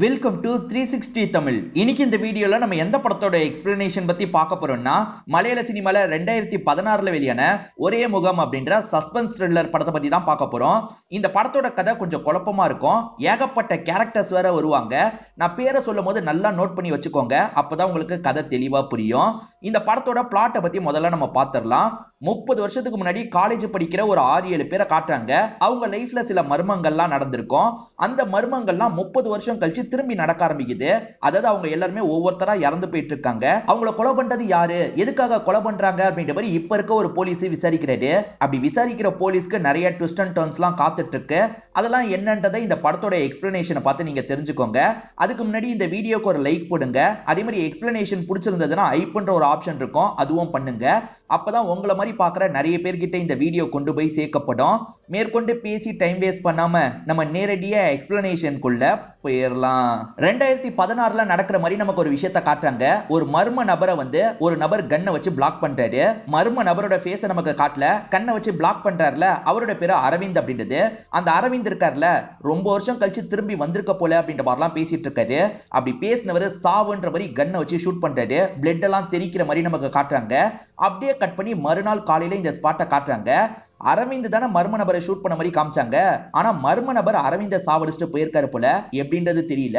Welcome to 360 Tamil. இன்னைக்கு இந்த வீடியோல நம்ம எந்த படத்தோட எக்ஸ்பிளனேஷன் பத்தி பார்க்க போறோம்னா, மலையாள சினிமால 2016ல வெளியான ஒரே முகம் அப்படின்ற சஸ்பென்ஸ் த்ரில்லர் படத்தை பத்தி தான் பார்க்க போறோம். இந்த படத்தோட கதை கொஞ்சம் குழப்பமா இருக்கும். ஏகப்பட்ட கேரக்டர்ஸ் வேற வருவாங்க. நான் பேரை சொல்லும் போது நல்லா நோட் பண்ணி வச்சுக்கோங்க, அப்பதான் உங்களுக்கு கதை தெளிவா புரியும். இந்த படத்தோட பிளாட்டை பத்தி முதல்ல நம்ம பார்த்திடலாம். 30 வருஷத்துக்கு முன்னாடி காலேஜ் படிக்கிற ஒரு 6-7 பேரை காட்டுறாங்க. அவங்க லைஃப்ல சில மர்மங்கள்லாம் நடந்திருக்கும். அந்த மர்மங்கள்லாம் 30 வருஷம் கழிச்சு திரும்பி நடக்க ஆரம்பிக்குது. அதாவது அவங்க எல்லாருமே ஒவ்வொருத்தரா இறந்து போயிட்டு இருக்காங்க. அவங்கள கொலை பண்றது யாரு, எதுக்காக கொலை பண்றாங்க அப்படின்ற மாதிரி இப்ப இருக்க ஒரு போலீஸ் விசாரிக்கிறாரு. அப்படி விசாரிக்கிற போலீஸ்க்கு நிறைய ட்விஸ்ட் அண்ட் டர்ன்ஸ்லாம் காத்துட்டு இருக்கு. அதெல்லாம் என்னன்றதை இந்த படத்தோட எக்ஸ்பிளனேஷனை பார்த்து நீங்க தெரிஞ்சுக்கோங்க. அதுக்கு முன்னாடி இந்த வீடியோக்கு ஒரு லைக் போடுங்க. அதே மாதிரி எக்ஸ்பிளனேஷன் பிடிச்சிருந்ததுன்னா ஐப்ன்ற ஒரு ஆப்ஷன் இருக்கும், அதுவும் பண்ணுங்க. அப்பதான் உங்களை மாதிரி பார்க்குற நிறைய பேர்கிட்ட இந்த வீடியோ கொண்டு போய் சேர்க்கப்படும். மேற்கொண்டு பேசி டைம் வேஸ்ட் பண்ணாம நம்ம நேரடியா எக்ஸ்பிளனேஷனுக்குள்ள போயிடலாம். 2016ல நடக்கிற மாதிரி நமக்கு ஒரு விஷயத்தை காட்டுறாங்க. ஒரு மர்ம நபரை ஒரு நபர் கண்ணை வச்சு பிளாக் பண்றாரு. மர்ம நபரோட ஃபேஸை நமக்கு காட்டல, கண்ணை வச்சு பிளாக் பண்றாருல, அவரோட பேரு அரவிந்த் அப்படின்றது. அந்த அரவிந்த் இருக்காருல, ரொம்ப வருஷம் கழிச்சு திரும்பி வந்திருக்க போல அப்படின்ற மாதிரிலாம் பேசிட்டு இருக்காரு. அப்படி பேசினவர் சாவுன்ற மாதிரி கண்ணை வச்சு ஷூட் பண்றாரு. பிளட் எல்லாம் தெரிக்கிற மாதிரி நமக்கு காட்டுறாங்க. அப்படியே கட் பண்ணி மறுநாள் காலையில இந்த ஸ்பாட்டை காட்டுறாங்க. அரவிந்த் தானே மர்ம நபரை ஷூட் பண்ண மாதிரி காமிச்சாங்க. ஆனா மர்ம நபர் அரவிந்த சாவடிச்சுட்டு போயிருக்காரு போல, எப்படின்றது தெரியல.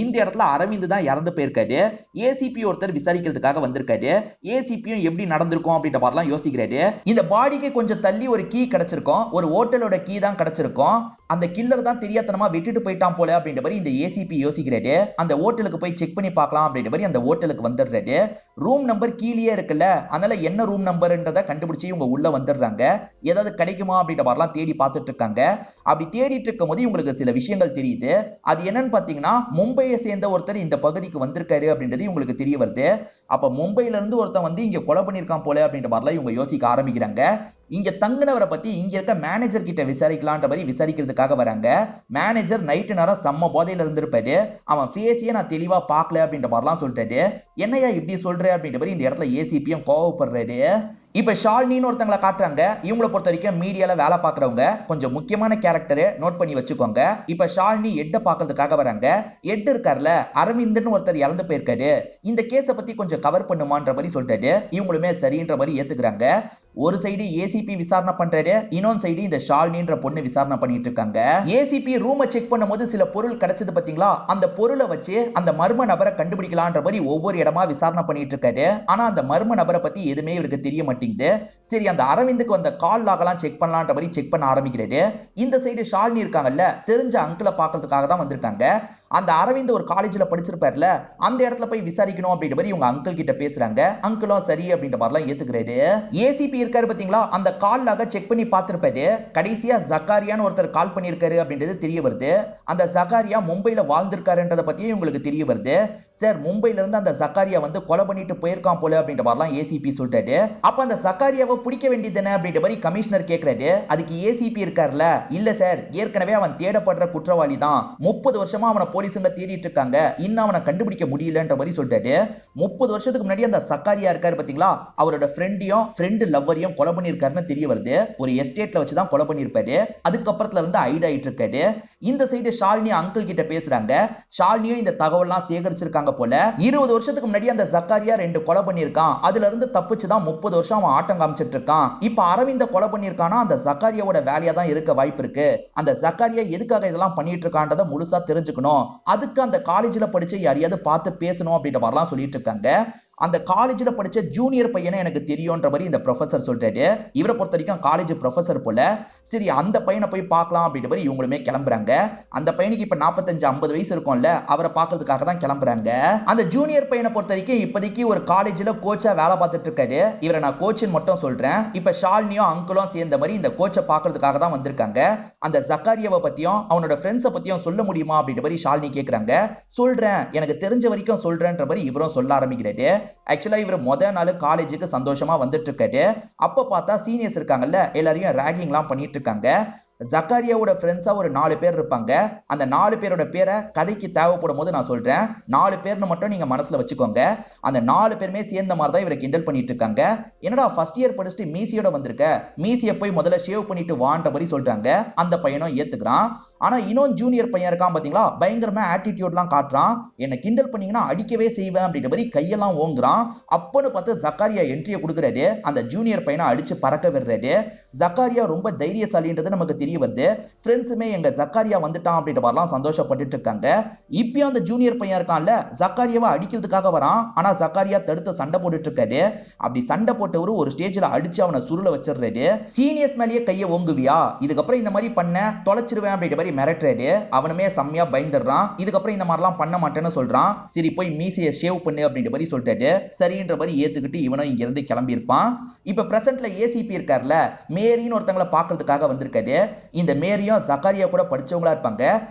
இந்த இடத்துல அரவிந்த் தான் இறந்து போயிருக்காரு. ஏசிபி ஒருத்தர் விசாரிக்கிறதுக்காக வந்திருக்காரு. ஏசிபியும் எப்படி நடந்திருக்கும் அப்படின்ற மாதிரிலாம் யோசிக்கிறாரு. இந்த பாடிக்கு கொஞ்சம் தள்ளி ஒரு கீ கிடைச்சிருக்கும், ஒரு ஹோட்டலோட கீ தான் கிடைச்சிருக்கும். அந்த கில்லர் தான் தெரியாதனமா விட்டுட்டு போயிட்டான் போல அப்படின்ற மாதிரி இந்த ஏசிபி யோசிக்கிறாரு. அந்த ஹோட்டலுக்கு போய் செக் பண்ணி பார்க்கலாம் அப்படின்ற மாதிரி அந்த ஹோட்டலுக்கு வந்துடுறாரு. ரூம் நம்பர் கீழே இருக்குல்ல, அதனால என்ன ரூம் நம்பர்ன்றதை கண்டுபிடிச்சு இவங்க உள்ள வந்துடுறாங்க. ஏதாவது கிடைக்குமா அப்படின்ற மாதிரிலாம் தேடி பார்த்துட்டு இருக்காங்க. அப்படி தேடிட்டு இருக்கும் போது இவங்களுக்கு சில விஷயங்கள் தெரியுது. அது என்னன்னு பாத்தீங்கன்னா, மும்பையை சேர்ந்த ஒருத்தர் இந்த பகுதிக்கு வந்திருக்காரு அப்படின்றது இவங்களுக்கு தெரிய வருது. அப்ப மும்பையில இருந்து ஒருத்தன் இங்க கொலை பண்ணிருக்கான் போல அப்படின்ற மாதிரிலாம் இவங்க யோசிக்க ஆரம்பிக்கிறாங்க. இங்க தங்கினவரை பத்தி இங்க இருக்க மேனேஜர் கிட்ட விசாரிக்கலான்ற மாதிரி விசாரிக்கிறதுக்காக வராங்க. மேனேஜர் நைட்டு நேரம் செம்ம போதையில இருந்திருப்பாரு. அவன் ஃபேஸையே நான் தெளிவா பார்க்கல அப்படின்ற மாதிரிலாம் சொல்லிட்டாரு. என்னையா இப்படி சொல்ற அப்படின்ற மாதிரி இந்த இடத்துல ஏசிபியும் கோவப்படுறாரு. இப்ப ஷாலினின்னு ஒருத்தங்களை காட்டுறாங்க. இவங்களை பொறுத்த வரைக்கும் மீடியால வேலை பார்க்கறவங்க, கொஞ்சம் முக்கியமான கேரக்டர், நோட் பண்ணி வச்சுக்கோங்க. இப்ப ஷாலினி எட்ட பாக்குறதுக்காக வராங்க. எட் இருக்காருல, அரவிந்த்னு ஒருத்தர் இறந்து போயிருக்காரு. இந்த கேஸை பத்தி கொஞ்சம் கவர் பண்ணுமான்ற மாதிரி சொல்லிட்டாரு. இவங்களுமே சரின்ற மாதிரி ஏத்துக்கிறாங்க. ஒரு சைடு ஏசிபி விசாரணை பண்றாரு, இன்னொரு சைடு இந்த ஷாலினின்ற பொண்ணு விசாரணை பண்ணிட்டு இருக்காங்க. ஏசிபி ரூமை செக் பண்ணும்போது சில பொருள் கிடைச்சது பாத்தீங்களா, அந்த பொருளை வச்சு அந்த மர்ம நபரை கண்டுபிடிக்கலான்ற மாதிரி ஒவ்வொரு இடமா விசாரணை பண்ணிட்டு இருக்காரு. ஆனா அந்த மர்ம நபரை பத்தி எதுவுமே இவருக்கு தெரிய மாட்டேங்குது. சரி, அந்த அரவிந்துக்கு வந்த கால் லாகெல்லாம் செக் பண்ணலான்ற மாதிரி செக் பண்ண ஆரம்பிக்கிறாரு. இந்த சைடு ஷாலினி இருக்காங்கல்ல, தெரிஞ்ச அங்கிளை பாக்குறதுக்காக தான் வந்திருக்காங்க. அந்த அரவிந்த் ஒரு காலேஜ்ல படிச்சிருப்பாருல, அந்த இடத்துல போய் விசாரிக்கணும் அப்படின்ற மாதிரி இவங்க அங்கிள் கிட்ட பேசுறாங்க. அங்கிளும் சரி அப்படின்ற மாதிரிலாம் ஏத்துக்கிறாரு. ஏசிபி இருக்காரு பாத்தீங்களா, அந்த கால் லாக செக் பண்ணி பார்த்திருப்பாரு. கடைசியா ஜக்காரியான்னு ஒருத்தர் கால் பண்ணிருக்காரு அப்படின்றது தெரிய வருது. அந்த ஜக்காரியா மும்பைல வாழ்ந்திருக்காருன்றத பத்தியும் உங்களுக்கு தெரிய வருது. சார், மும்பைல இருந்து அந்த ஜக்காரியா கொலை பண்ணிட்டு போயிருக்கான் போல அப்படின்ற மாதிரிலாம் ஏசிபி சொல்லிட்டாரு. அப்ப அந்த ஜக்காரியாவை பிடிக்க வேண்டியதுன்னு அப்படின்ற மாதிரி கமிஷனர் கேட்கிறாரு. அதுக்கு ஏசிபி இருக்காருல, இல்ல சார், ஏற்கனவே அவன் தேடப்படுற குற்றவாளி தான். 30 வருஷமா அவனை போலீஸுங்க தேடிட்டு இருக்காங்க, இன்னும் அவனை கண்டுபிடிக்க முடியலன்ற மாதிரி சொல்லிட்டாரு. 30 வருஷத்துக்கு முன்னாடி அந்த சக்காரியா இருக்காரு பாத்தீங்களா, அவரோட ஃப்ரெண்ட் லவ்வரையும் கொலை பண்ணிருக்காருன்னு தெரிய வருது. ஒரு எஸ்டேட்ல வச்சுதான் கொலை பண்ணிருப்பாரு. அதுக்கப்புறத்துல இருந்து ஹைட் ஆயிட்டு இருக்காரு. இந்த சைடு ஷாலினி அங்கிள் கிட்ட பேசுறாங்க. ஷாலினியும் இந்த தகவல்லாம் சேகரிச்சிருக்காங்க போல. 20 வருஷத்துக்கு முன்னாடி அந்த ஜக்காரியா 2 கொலை பண்ணிருக்கான். அதுல இருந்து தப்பிச்சுதான் 30 வருஷம் அவன் ஆட்டம் காமிச்சிட்டு இருக்கான். இப்ப அரவிந்த கொலை பண்ணிருக்கானா, அந்த ஜக்காரியாவோட வேலையா தான் இருக்க வாய்ப்பு இருக்கு. அந்த ஜக்காரியா எதுக்காக இதெல்லாம் பண்ணிட்டு இருக்கான்றத முழுசா தெரிஞ்சுக்கணும். அதுக்கு அந்த காலேஜ்ல படிச்சு யாரையாவது பார்த்து பேசணும் அப்படின்ற மாதிரிலாம் சொல்லிட்டு இருக்காங்க. அந்த காலேஜ்ல படிச்ச ஜூனியர் பையனை எனக்கு தெரியும்ன்ற மாதிரி இந்த ப்ரொஃபசர் சொல்றாரு. இவரை பொறுத்த வரைக்கும் காலேஜ் ப்ரொஃபசர் போல. சரி, அந்த பையனை போய் பார்க்கலாம் அப்படின்ற மாதிரி இவங்களுமே கிளம்புறாங்க. அந்த பையனுக்கு இப்ப 45-50 வயசு இருக்கும்ல, அவரை பார்க்கறதுக்காக தான் கிளம்புறாங்க. அந்த ஜூனியர் பையனை பொறுத்த வரைக்கும் இப்போதைக்கு ஒரு காலேஜ்ல கோச்சா வேலை பார்த்துட்டு இருக்காரு. இவரை நான் கோச்சின்னு மட்டும் சொல்றேன். இப்ப ஷாலினியும் அங்கிளும் சேர்ந்த மாதிரி இந்த கோச்சை பார்க்கறதுக்காக தான் வந்திருக்காங்க. அந்த ஜக்காரியாவை பத்தியும் அவனோட ஃப்ரெண்ட்ஸை பத்தியும் சொல்ல முடியுமா அப்படின்ற மாதிரி ஷாலினி கேட்கறாங்க. சொல்றேன், எனக்கு தெரிஞ்ச வரைக்கும் சொல்றேன்ற மாதிரி இவரும் சொல்ல ஆரம்பிக்கிறாரு. ஆக்சுவலா இவர் முதல் நாள் காலேஜுக்கு சந்தோஷமா வந்துட்டு இருக்காரு. அப்ப பார்த்தா சீனியர்ஸ் இருக்காங்கல்ல, எல்லாரையும் ராகிங்லாம் பண்ணிட்டு இருக்காங்க. ஜக்காரியாவோட ஃப்ரெண்ட்ஸா ஒரு 4 பேர் இருப்பாங்க. அந்த 4 பேரோட பேரை கதைக்கு தேவைப்படும் போது நான் சொல்றேன். 4 பேர்னு மட்டும் நீங்க மனசுல வச்சுக்கோங்க. அந்த 4 பேருமே சேர்ந்த மாதிரி தான் இவரை கிண்டல் பண்ணிட்டு இருக்காங்க. என்னடா ஃபர்ஸ்ட் இயர் படிச்சுட்டு மீசியோட வந்திருக்க, மீசியை போய் முதல்ல ஷேவ் பண்ணிட்டு வான்ற மாதிரி சொல்றாங்க. அந்த பையனும் ஏத்துக்கிறான். ஆனா இன்னொரு ஜூனியர் பையன் இருக்கான் பாத்தீங்களா, பயங்கரமா ஆட்டிடியூட்லாம் காட்டுறான். என்ன கிண்டல் பண்ணீங்கன்னா அடிக்கவே செய்வேன் அப்படின்ற மாதிரி கையெல்லாம் ஓங்குறான். அப்பன்னு பார்த்து ஜக்காரியா என்ட்ரியை கொடுக்குறாரு. அந்த ஜூனியர் பையனை அடிச்சு பறக்க விடுறாரு. ஜக்காரியா ரொம்ப தைரியசாலின்றது நமக்கு தெரிய வருது. ஃப்ரெண்ட்ஸுமே எங்க ஜக்காரியா வந்துட்டான் அப்படின்ற மாதிரிலாம் சந்தோஷப்பட்டுட்டு இருக்காங்க. இப்பயும் அந்த ஜூனியர் பையன் இருக்கான்ல, ஜக்காரியாவை அடிக்கிறதுக்காக வரான். ஆனா ஜக்காரியா தடுத்து சண்டை போட்டுட்டு இருக்காரு. அப்படி சண்டை போட்டவரு ஒரு ஸ்டேஜ்ல அடிச்சு அவனை சுருள வச்சிடுறாரு. சீனியர்ஸ் மேலேயே கையை ஓங்குவியா, இதுக்கப்புறம் இந்த மாதிரி பண்ண தொலைச்சிருவேன் அப்படின்ற மாதிரி மிரட்டுறாரு. அவனுமே செம்மையா பயந்துடுறான். இதுக்கப்புறம் இந்த மாதிரிலாம் பண்ண மாட்டேன்னு சொல்றான். சரி போய் மீசையை ஷேவ் பண்ணு அப்படின்ற மாதிரி சொல்லிட்டாரு. சரின்ற மாதிரி ஏத்துக்கிட்டு இவனும் இங்க இருந்து கிளம்பி இருப்பான். இப்ப பிரசன்ட்ல ஏசிபி இருக்கார்ல, மேரின்னு ஒருத்தங்களை பாக்குறதுக்காக வந்திருக்காரு. இந்த மேரியும் ஜக்காரியா கூட படிச்சவங்களா இருப்பாங்க.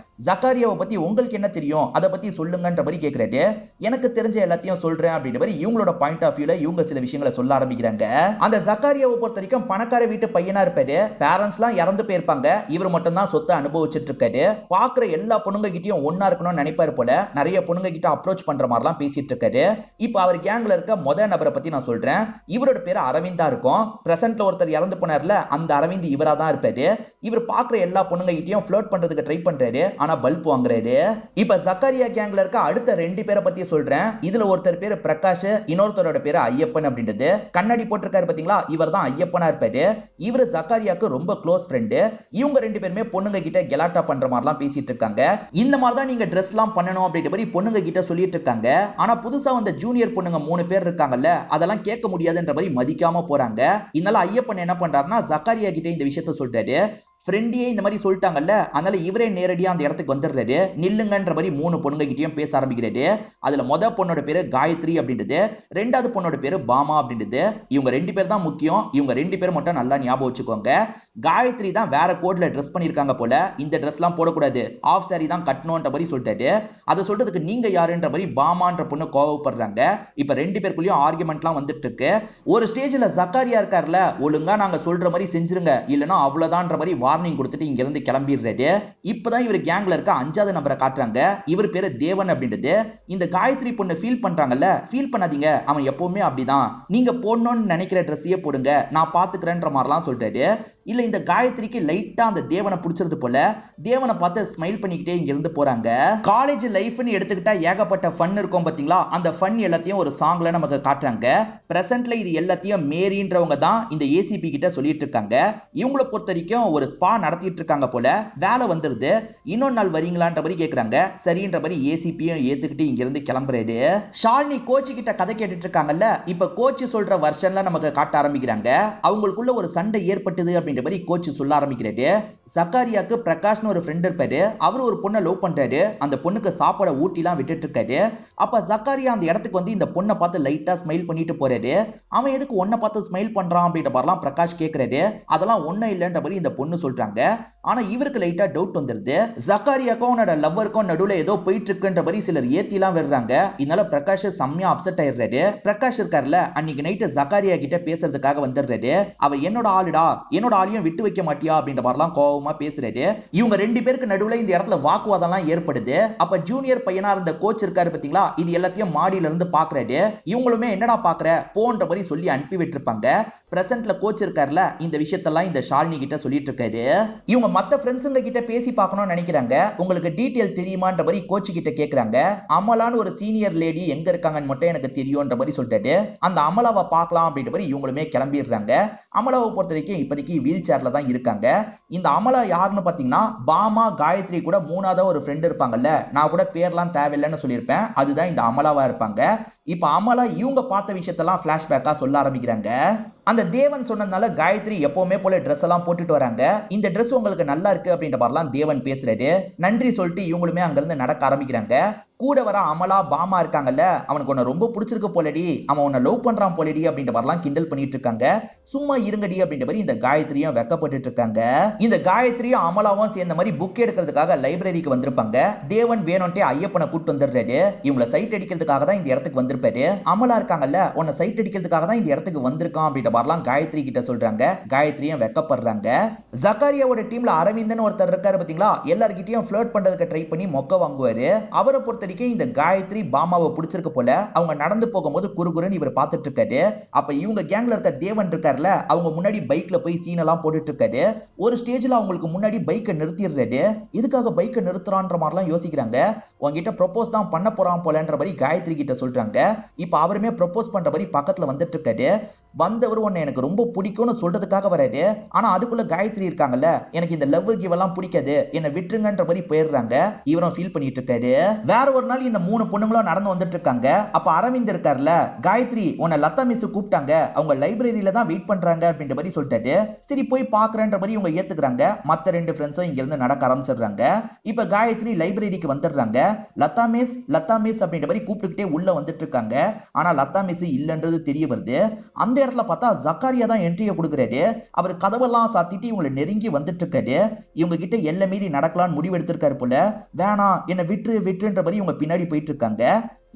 ஜக்காரியாவை பத்தி உங்களுக்கு என்ன தெரியும், அதை பத்தி சொல்லுங்கன்ற மாதிரி கேட்கிறாரு. எனக்கு தெரிஞ்ச எல்லாத்தையும் சொல்றேன் அப்படின்ற மாதிரி இவங்களோட பாயிண்ட் ஆஃப் வியூல இவங்க சில விஷயங்களை சொல்ல ஆரம்பிக்கிறாங்க. அந்த ஜக்காரியாவை பொறுத்த வரைக்கும் பணக்கார வீட்டு பையனா இருப்பாரு. பேரண்ட்ஸ் எல்லாம் இறந்து போயிருப்பாங்க. இவர் மட்டும் தான் சொத்தை அனுபவிச்சுட்டு இருக்காரு. பாக்குற எல்லா பொண்ணுங்க கிட்டயும் ஒன்னா இருக்கணும்னு நினைப்பாரு போல. நிறைய பொண்ணுங்க கிட்ட அப்ரோச் பண்ற மாதிரிலாம் பேசிட்டு இருக்காரு. இப்ப அவர் கேங்ல இருக்க முதல் நபரை பத்தி நான் சொல்றேன். இவரோட பேரு அரவிந்தா இருக்கும். பிரசன்ட்ல ஒருத்தர் இறந்து போனார்ல, அந்த அரவிந்த் இவரா தான் இருப்பாரு. இவர் பாக்குற எல்லா பொண்ணுங்க கிட்டயும் ஃப்ளர்ட் பண்றதுக்கு ட்ரை பண்றாரு. ஆனா பல்ப் வாங்குறாரு. இப்ப ஜக்காரியா கேங்ல இருக்க அடுத்த 2 பேரை பத்தி சொல்றேன். இதுல ஒருத்தர் பேரு பிரகாஷ், இன்னொருத்தரோட பேரு ஐயப்பன் அப்படின்றது. கண்ணாடி போட்டிருக்காரு பாத்தீங்களா, இவர் தான் ஐயப்பனா இருப்பாரு. இவரு ஜக்காரியாக்கு ரொம்ப க்ளோஸ் ஃப்ரெண்டு. இவங்க 2 பேருமே பொண்ணுங்க கிட்ட கெலாட்டா பண்ற மாதிரிலாம் பேசிட்டு இருக்காங்க. இந்த மாதிரி தான் நீங்க ட்ரெஸ் எல்லாம் பண்ணணும் அப்படின்ற மாதிரி பொண்ணுங்க கிட்ட சொல்லிட்டு இருக்காங்க. ஆனா புதுசா வந்த ஜூனியர் பொண்ணுங்க 3 பேர் இருக்காங்கல்ல, அதெல்லாம் கேட்க முடியாதுன்ற மாதிரி மதிக்காம போறாங்க. இதனால ஐயப்பன் என்ன பண்றாருன்னா ஜக்காரியா கிட்ட இந்த விஷயத்த சொல்றாரு. ஃப்ரெண்டியே இந்த மாதிரி சொல்லிட்டாங்கல்ல, அதனால இவரே நேரடியா அந்த இடத்துக்கு வந்துடுறாரு. நில்லுங்கன்ற மாதிரி 3 பொண்ணுங்க கிட்டயும் பேச ஆரம்பிக்கிறாரு. அதுல மொத பொண்ணோட பேரு காயத்ரி அப்படின்றது, ரெண்டாவது பொண்ணோட பேரு பாமா அப்படின்றது. இவங்க 2 பேர் தான் முக்கியம். இவங்க 2 பேர் மட்டும் நல்லா ஞாபகம் வச்சுக்கோங்க. காயத்ரி தான் வேற கோட்ல ட்ரெஸ் பண்ணிருக்காங்க போல. இந்த ட்ரெஸ் எல்லாம் போடக்கூடாது, ஆஃப் சாரி தான் கட்டணும்ன்ற மாதிரி சொல்லிட்டாரு. அதை சொல்றதுக்கு நீங்க யாருன்ற மாதிரி பாமான்ற பொண்ணு கோவப்படுறாங்க. இப்ப 2 பேருக்குள்ளயும் ஆர்குமெண்ட்லாம் வந்துட்டு இருக்கு. ஒரு ஸ்டேஜ்ல ஜக்காரியா இருக்கார்ல, ஒழுங்கா நாங்க சொல்ற மாதிரி செஞ்சிருங்க, இல்லனா அவ்வளவுதான்ற மாதிரி வார்னிங் கொடுத்துட்டு இங்க இருந்து கிளம்பிடுறாரு. இப்பதான் இவர் கேங்ல இருக்க 5வது நபரை காட்டுறாங்க. இவர் பேரு தேவன் அப்படின்றது. இந்த காயத்ரி பொண்ணு ஃபீல் பண்றாங்கல்ல, ஃபீல் பண்ணாதீங்க, அவன் எப்பவுமே அப்படிதான், நீங்க போடணும்னு நினைக்கிற ட்ரெஸ்ஸையே போடுங்க, நான் பாத்துக்கிறேன்ற மாதிரிலாம் சொல்றாரு. இல்ல இந்த காயத்ரிக்கு லைட்டா அந்த தேவனை பிடிச்சிருது போல. தேவனை பார்த்து ஸ்மைல் பண்ணிக்கிட்டே இங்க இருந்து போறாங்க. காலேஜ் லைஃப்னு எடுத்துக்கிட்டா ஏகப்பட்ட ஃபன் இருக்கும் பாத்தீங்களா, அந்த ஃபன் எல்லாத்தையும் ஒரு சாங்ல நமக்கு காட்டுறாங்க. பிரசன்ட்ல இது எல்லாத்தையும் மேரின்றவங்க தான் இந்த ஏசிபி கிட்ட சொல்லிட்டு இருக்காங்க. இவங்கள பொறுத்த வரைக்கும் ஒரு ஸ்பா நடத்திட்டு இருக்காங்க போல. வேலை வந்துருது, இன்னொரு நாள் வரீங்களான்ற மாதிரி கேக்குறாங்க. சரின்ற மாதிரி ஏசிபியும் ஏத்துக்கிட்டு இங்க இருந்து கிளம்புறாரு. ஷாலினி கோச் கிட்ட கதை கேட்டுட்டு இருக்காங்கல்ல, இப்ப கோச் சொல்ற வெர்ஷன்ல நமக்கு காட்ட ஆரம்பிக்கிறாங்க. அவங்களுக்குள்ள ஒரு சண்டை ஏற்பட்டது அப்படின்ற மாதிரி கோச் சொல்ல ஆரம்பிக்கிறாரு. ஜக்காரியாக்கு பிரகாஷ்னு ஒரு ஃப்ரெண்ட் இருப்பாரு. அவர் ஒரு பொண்ணை லவ் பண்றாரு. அந்த பொண்ணுக்கு சாப்பாட ஊட்டிலாம் விட்டுட்டு இருக்காரு. அப்ப ஜக்காரியா அந்த இடத்துக்கு வந்து இந்த பொண்ணை பார்த்து லைட்டா ஸ்மைல் பண்ணிட்டு போறாரு. அவன் எதுக்கு ஒன்ன பார்த்து ஸ்மைல் பண்றான் அப்படின்ற மாதிரிலாம் பிரகாஷ் கேக்குறாரு. அதெல்லாம் ஒன்னும் இல்லைன்ற மாதிரி இந்த பொண்ணு சொல்றாங்க. ஆனா இவருக்கு லைட்டா டவுட் வந்துருது. ஜக்காரியாக்கும் அவனோட லவ்வருக்கும் நடுவுல ஏதோ போயிட்டு இருக்குன்ற மாதிரி சிலர் ஏத்திலாம் வர்றாங்க. இதனால பிரகாஷ் செம்மையா அப்செட் ஆயிடுறாரு. பிரகாஷ் இருக்காருல, அன்னைக்கு நைட்டு ஜக்காரியா கிட்ட பேசுறதுக்காக வந்துடுறாரு. அவ என்னோட ஆளுடா, என்னோட ஆளையும் விட்டு வைக்க மாட்டியா அப்படின்ற மாதிரிலாம் கோவமா பேசுறாரு. இவங்க 2 பேருக்கு நடுவுல இந்த இடத்துல வாக்குவாதம்லாம் ஏற்படுது. அப்ப ஜூனியர் பையனா இருந்த கோச் இருக்காரு பாத்தீங்களா, இது எல்லாத்தையும் மாடியில இருந்து பாக்குறாரு. இவங்களுமே என்னடா பாக்குற போன்ற மாதிரி சொல்லி அனுப்பி விட்டுருப்பாங்க. பிரசன்ட்ல கோச் இருக்காருல, இந்த விஷயத்தெல்லாம் இந்த ஷாலினி கிட்ட சொல்லிட்டு இருக்காரு. இவங்க மத்த ஃப்ரெண்ட்ஸுங்க கிட்ட பேசி பார்க்கணும்னு நினைக்கிறாங்க. உங்களுக்கு டீடைல் தெரியுமான்ற மாதிரி கோச் கிட்ட கேக்குறாங்க. அமலான்னு ஒரு சீனியர் லேடி எங்க இருக்காங்கன்னு மட்டும் எனக்கு தெரியும்ன்ற மாதிரி சொல்லிட்டாரு. அந்த அமலாவை பார்க்கலாம் அப்படின்ற மாதிரி இவங்களுமே கிளம்பிடுறாங்க. அமலாவை பொறுத்த வரைக்கும் இப்போதைக்கு வீல் சேர்ல தான் இருக்காங்க. இந்த அமலா யாருன்னு பாத்தீங்கன்னா, பாமா காயத்ரி கூட 3ஆவது ஒரு ஃப்ரெண்ட் இருப்பாங்கல்ல, நான் கூட பேர்லாம் தேவையில்லைன்னு சொல்லியிருப்பேன், அதுதான் இந்த அமலாவா இருப்பாங்க. இப்ப அமலா இவங்க பார்த்த விஷயத்தெல்லாம் பிளாஷ்பேக்கா சொல்ல ஆரம்பிக்கிறாங்க. அந்த தேவன் சொன்னதுனால காயத்ரி எப்பவுமே போல ட்ரெஸ் எல்லாம் போட்டுட்டு வராங்க. இந்த ட்ரெஸ் உங்களுக்கு நல்லா இருக்கு அப்படின்ற மாதிரிலாம் தேவன் பேசுறாரு. நன்றி சொல்லிட்டு இவங்களுமே அங்க இருந்து நடக்க ஆரம்பிக்கிறாங்க. கூட வர அமலா பாமா இருக்காங்கல்ல, அவனுக்கு உன்னை ரொம்ப பிடிச்சிருக்கு போலடி, அவன் உன்னை லவ் பண்றான் போலடி அப்படின்ற மாதிரிலாம் கிண்டல் பண்ணிட்டு இருக்காங்க. சும்மா இருங்கடி அப்படின்ற மாதிரி இந்த காயத்ரியும் வெக்கப்பட்டு இருக்காங்க. இந்த காயத்ரியும் அமலாவும் சேர்ந்த மாதிரி புக் எடுக்கிறதுக்காக லைப்ரரிக்கு வந்திருப்பாங்க. தேவன் வேணும்ட்டே ஐயப்பனை கூட்டு வந்துடுறாரு. இவங்களை சைட் அடிக்கிறதுக்காக தான் இந்த இடத்துக்கு வந்திருப்பாரு. அமலா இருக்காங்கல்ல, உன்னை சைட் அடிக்கிறதுக்காக தான் இந்த இடத்துக்கு வந்திருக்கான் அப்படின்ற மாதிரிலாம் காயத்ரி கிட்ட சொல்றாங்க. காயத்ரியும் வெக்கப்படுறாங்க. ஜக்காரியாவோட டீம்ல அரவிந்தன் ஒருத்தர் இருக்காரு பாத்தீங்களா, எல்லார்கிட்டயும் ஃப்ளர்ட் பண்றதுக்கு ட்ரை பண்ணி மொக்க வாங்குவாரு. அவரை பொறுத்த நடிக்க இந்த காயத்ரி பாமாவை பிடிச்சிருக்க போல அவங்க நடந்து போகும்போது குறுகுறுன்னு இவர் பார்த்துட்டு இருக்காரு. அப்ப இவங்க கேங்ல இருக்க தேவன் இருக்காருல, அவங்க முன்னாடி பைக்ல போய் சீன் எல்லாம் போட்டுட்டு இருக்காரு. ஒரு ஸ்டேஜ்ல அவங்களுக்கு முன்னாடி பைக்கை நிறுத்திடுறாரு. இதுக்காக பைக்கை நிறுத்துறான்ற மாதிரிலாம் யோசிக்கிறாங்க. உங்ககிட்ட ப்ரொபோஸ் தான் பண்ண போறான் போலன்ற மாதிரி காயத்ரி கிட்ட சொல்றாங்க. இப்ப அவருமே ப்ரொபோஸ் பண்ற மாதிரி பக்கத்துல வந்துட்டு இருக்காரு. வந்தவர் உன்னை எனக்கு ரொம்ப பிடிக்கும்னு சொல்றதுக்காக வராரு. ஆனா அதுக்குள்ள காயத்ரி இருக்காங்கல்ல, எனக்கு இந்த லவ் கிவ் எல்லாம் பிடிக்காது, என்ன விட்டுருங்கன்ற மாதிரி போயிடுறாங்க. இவரும் ஃபீல் பண்ணிட்டு இருக்காரு. வேற ஒரு நாள் இந்த 3 பொண்ணுங்களும் நடந்து வந்துட்டு இருக்காங்க. அப்ப அரவிந்த் இருக்காருல, காயத்ரி உன்னை லதா மிஸ் கூப்பிட்டாங்க, அவங்க லைப்ரரியில தான் வெயிட் பண்றாங்க அப்படின்ற மாதிரி சொல்லிட்டாரு. சரி போய் பாக்குறேன்ற மாதிரி இவங்க ஏத்துக்கிறாங்க. மத்த 2 ஃப்ரெண்ட்ஸும் இங்க இருந்து நடக்க ஆரம்பிச்சிடுறாங்க. இப்ப காயத்ரி லைப்ரரிக்கு வந்துடுறாங்க. லதா மிஸ் அப்படின்ற மாதிரி கூப்பிட்டுக்கிட்டே உள்ள வந்துட்டு இருக்காங்க. ஆனா லதா மிஸ் இல்லன்றது தெரிய வருது. அந்த இடத்துல பார்த்தா ஜக்காரியா தான் என்ட்ரியை கொடுக்குறாரு. அவர் கதவெல்லாம் சாத்திட்டு இவங்களை நெருங்கி வந்துட்டு இருக்காரு. இவங்க கிட்ட எல்லை மீறி நடக்கலாம்னு முடிவு எடுத்திருக்காரு போல. வேணாம் என்ன விட்டுன்ற மாதிரி இவங்க பின்னாடி போயிட்டு இருக்காங்க.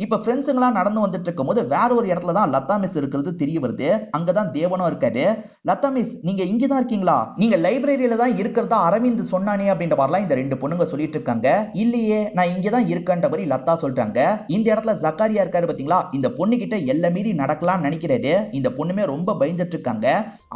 இப்ப ஃப்ரெண்ட்ஸுங்களா நடந்து வந்துட்டு இருக்கும் போது வேற ஒரு இடத்துல தான் லதா மிஸ் இருக்கிறது தெரிய வருது. அங்கதான் தேவனும் இருக்காரு. லதா மிஸ் நீங்க இங்கதான் இருக்கீங்களா? நீங்க லைப்ரரியில தான் இருக்கிறதா அரவிந்த் சொன்னானே அப்படின்ற மாதிரிலாம் இந்த 2 பொண்ணுங்க சொல்லிட்டு இருக்காங்க. இல்லையே நான் இங்கதான் இருக்கேன்ற மாதிரி லதா சொல்றாங்க. இந்த இடத்துல ஜக்காரியா இருக்காரு பாத்தீங்களா, இந்த பொண்ணு கிட்ட எல்லை மீறி நடக்கலாம்னு நினைக்கிறாரு. இந்த பொண்ணுமே ரொம்ப பயந்துட்டு இருக்காங்க.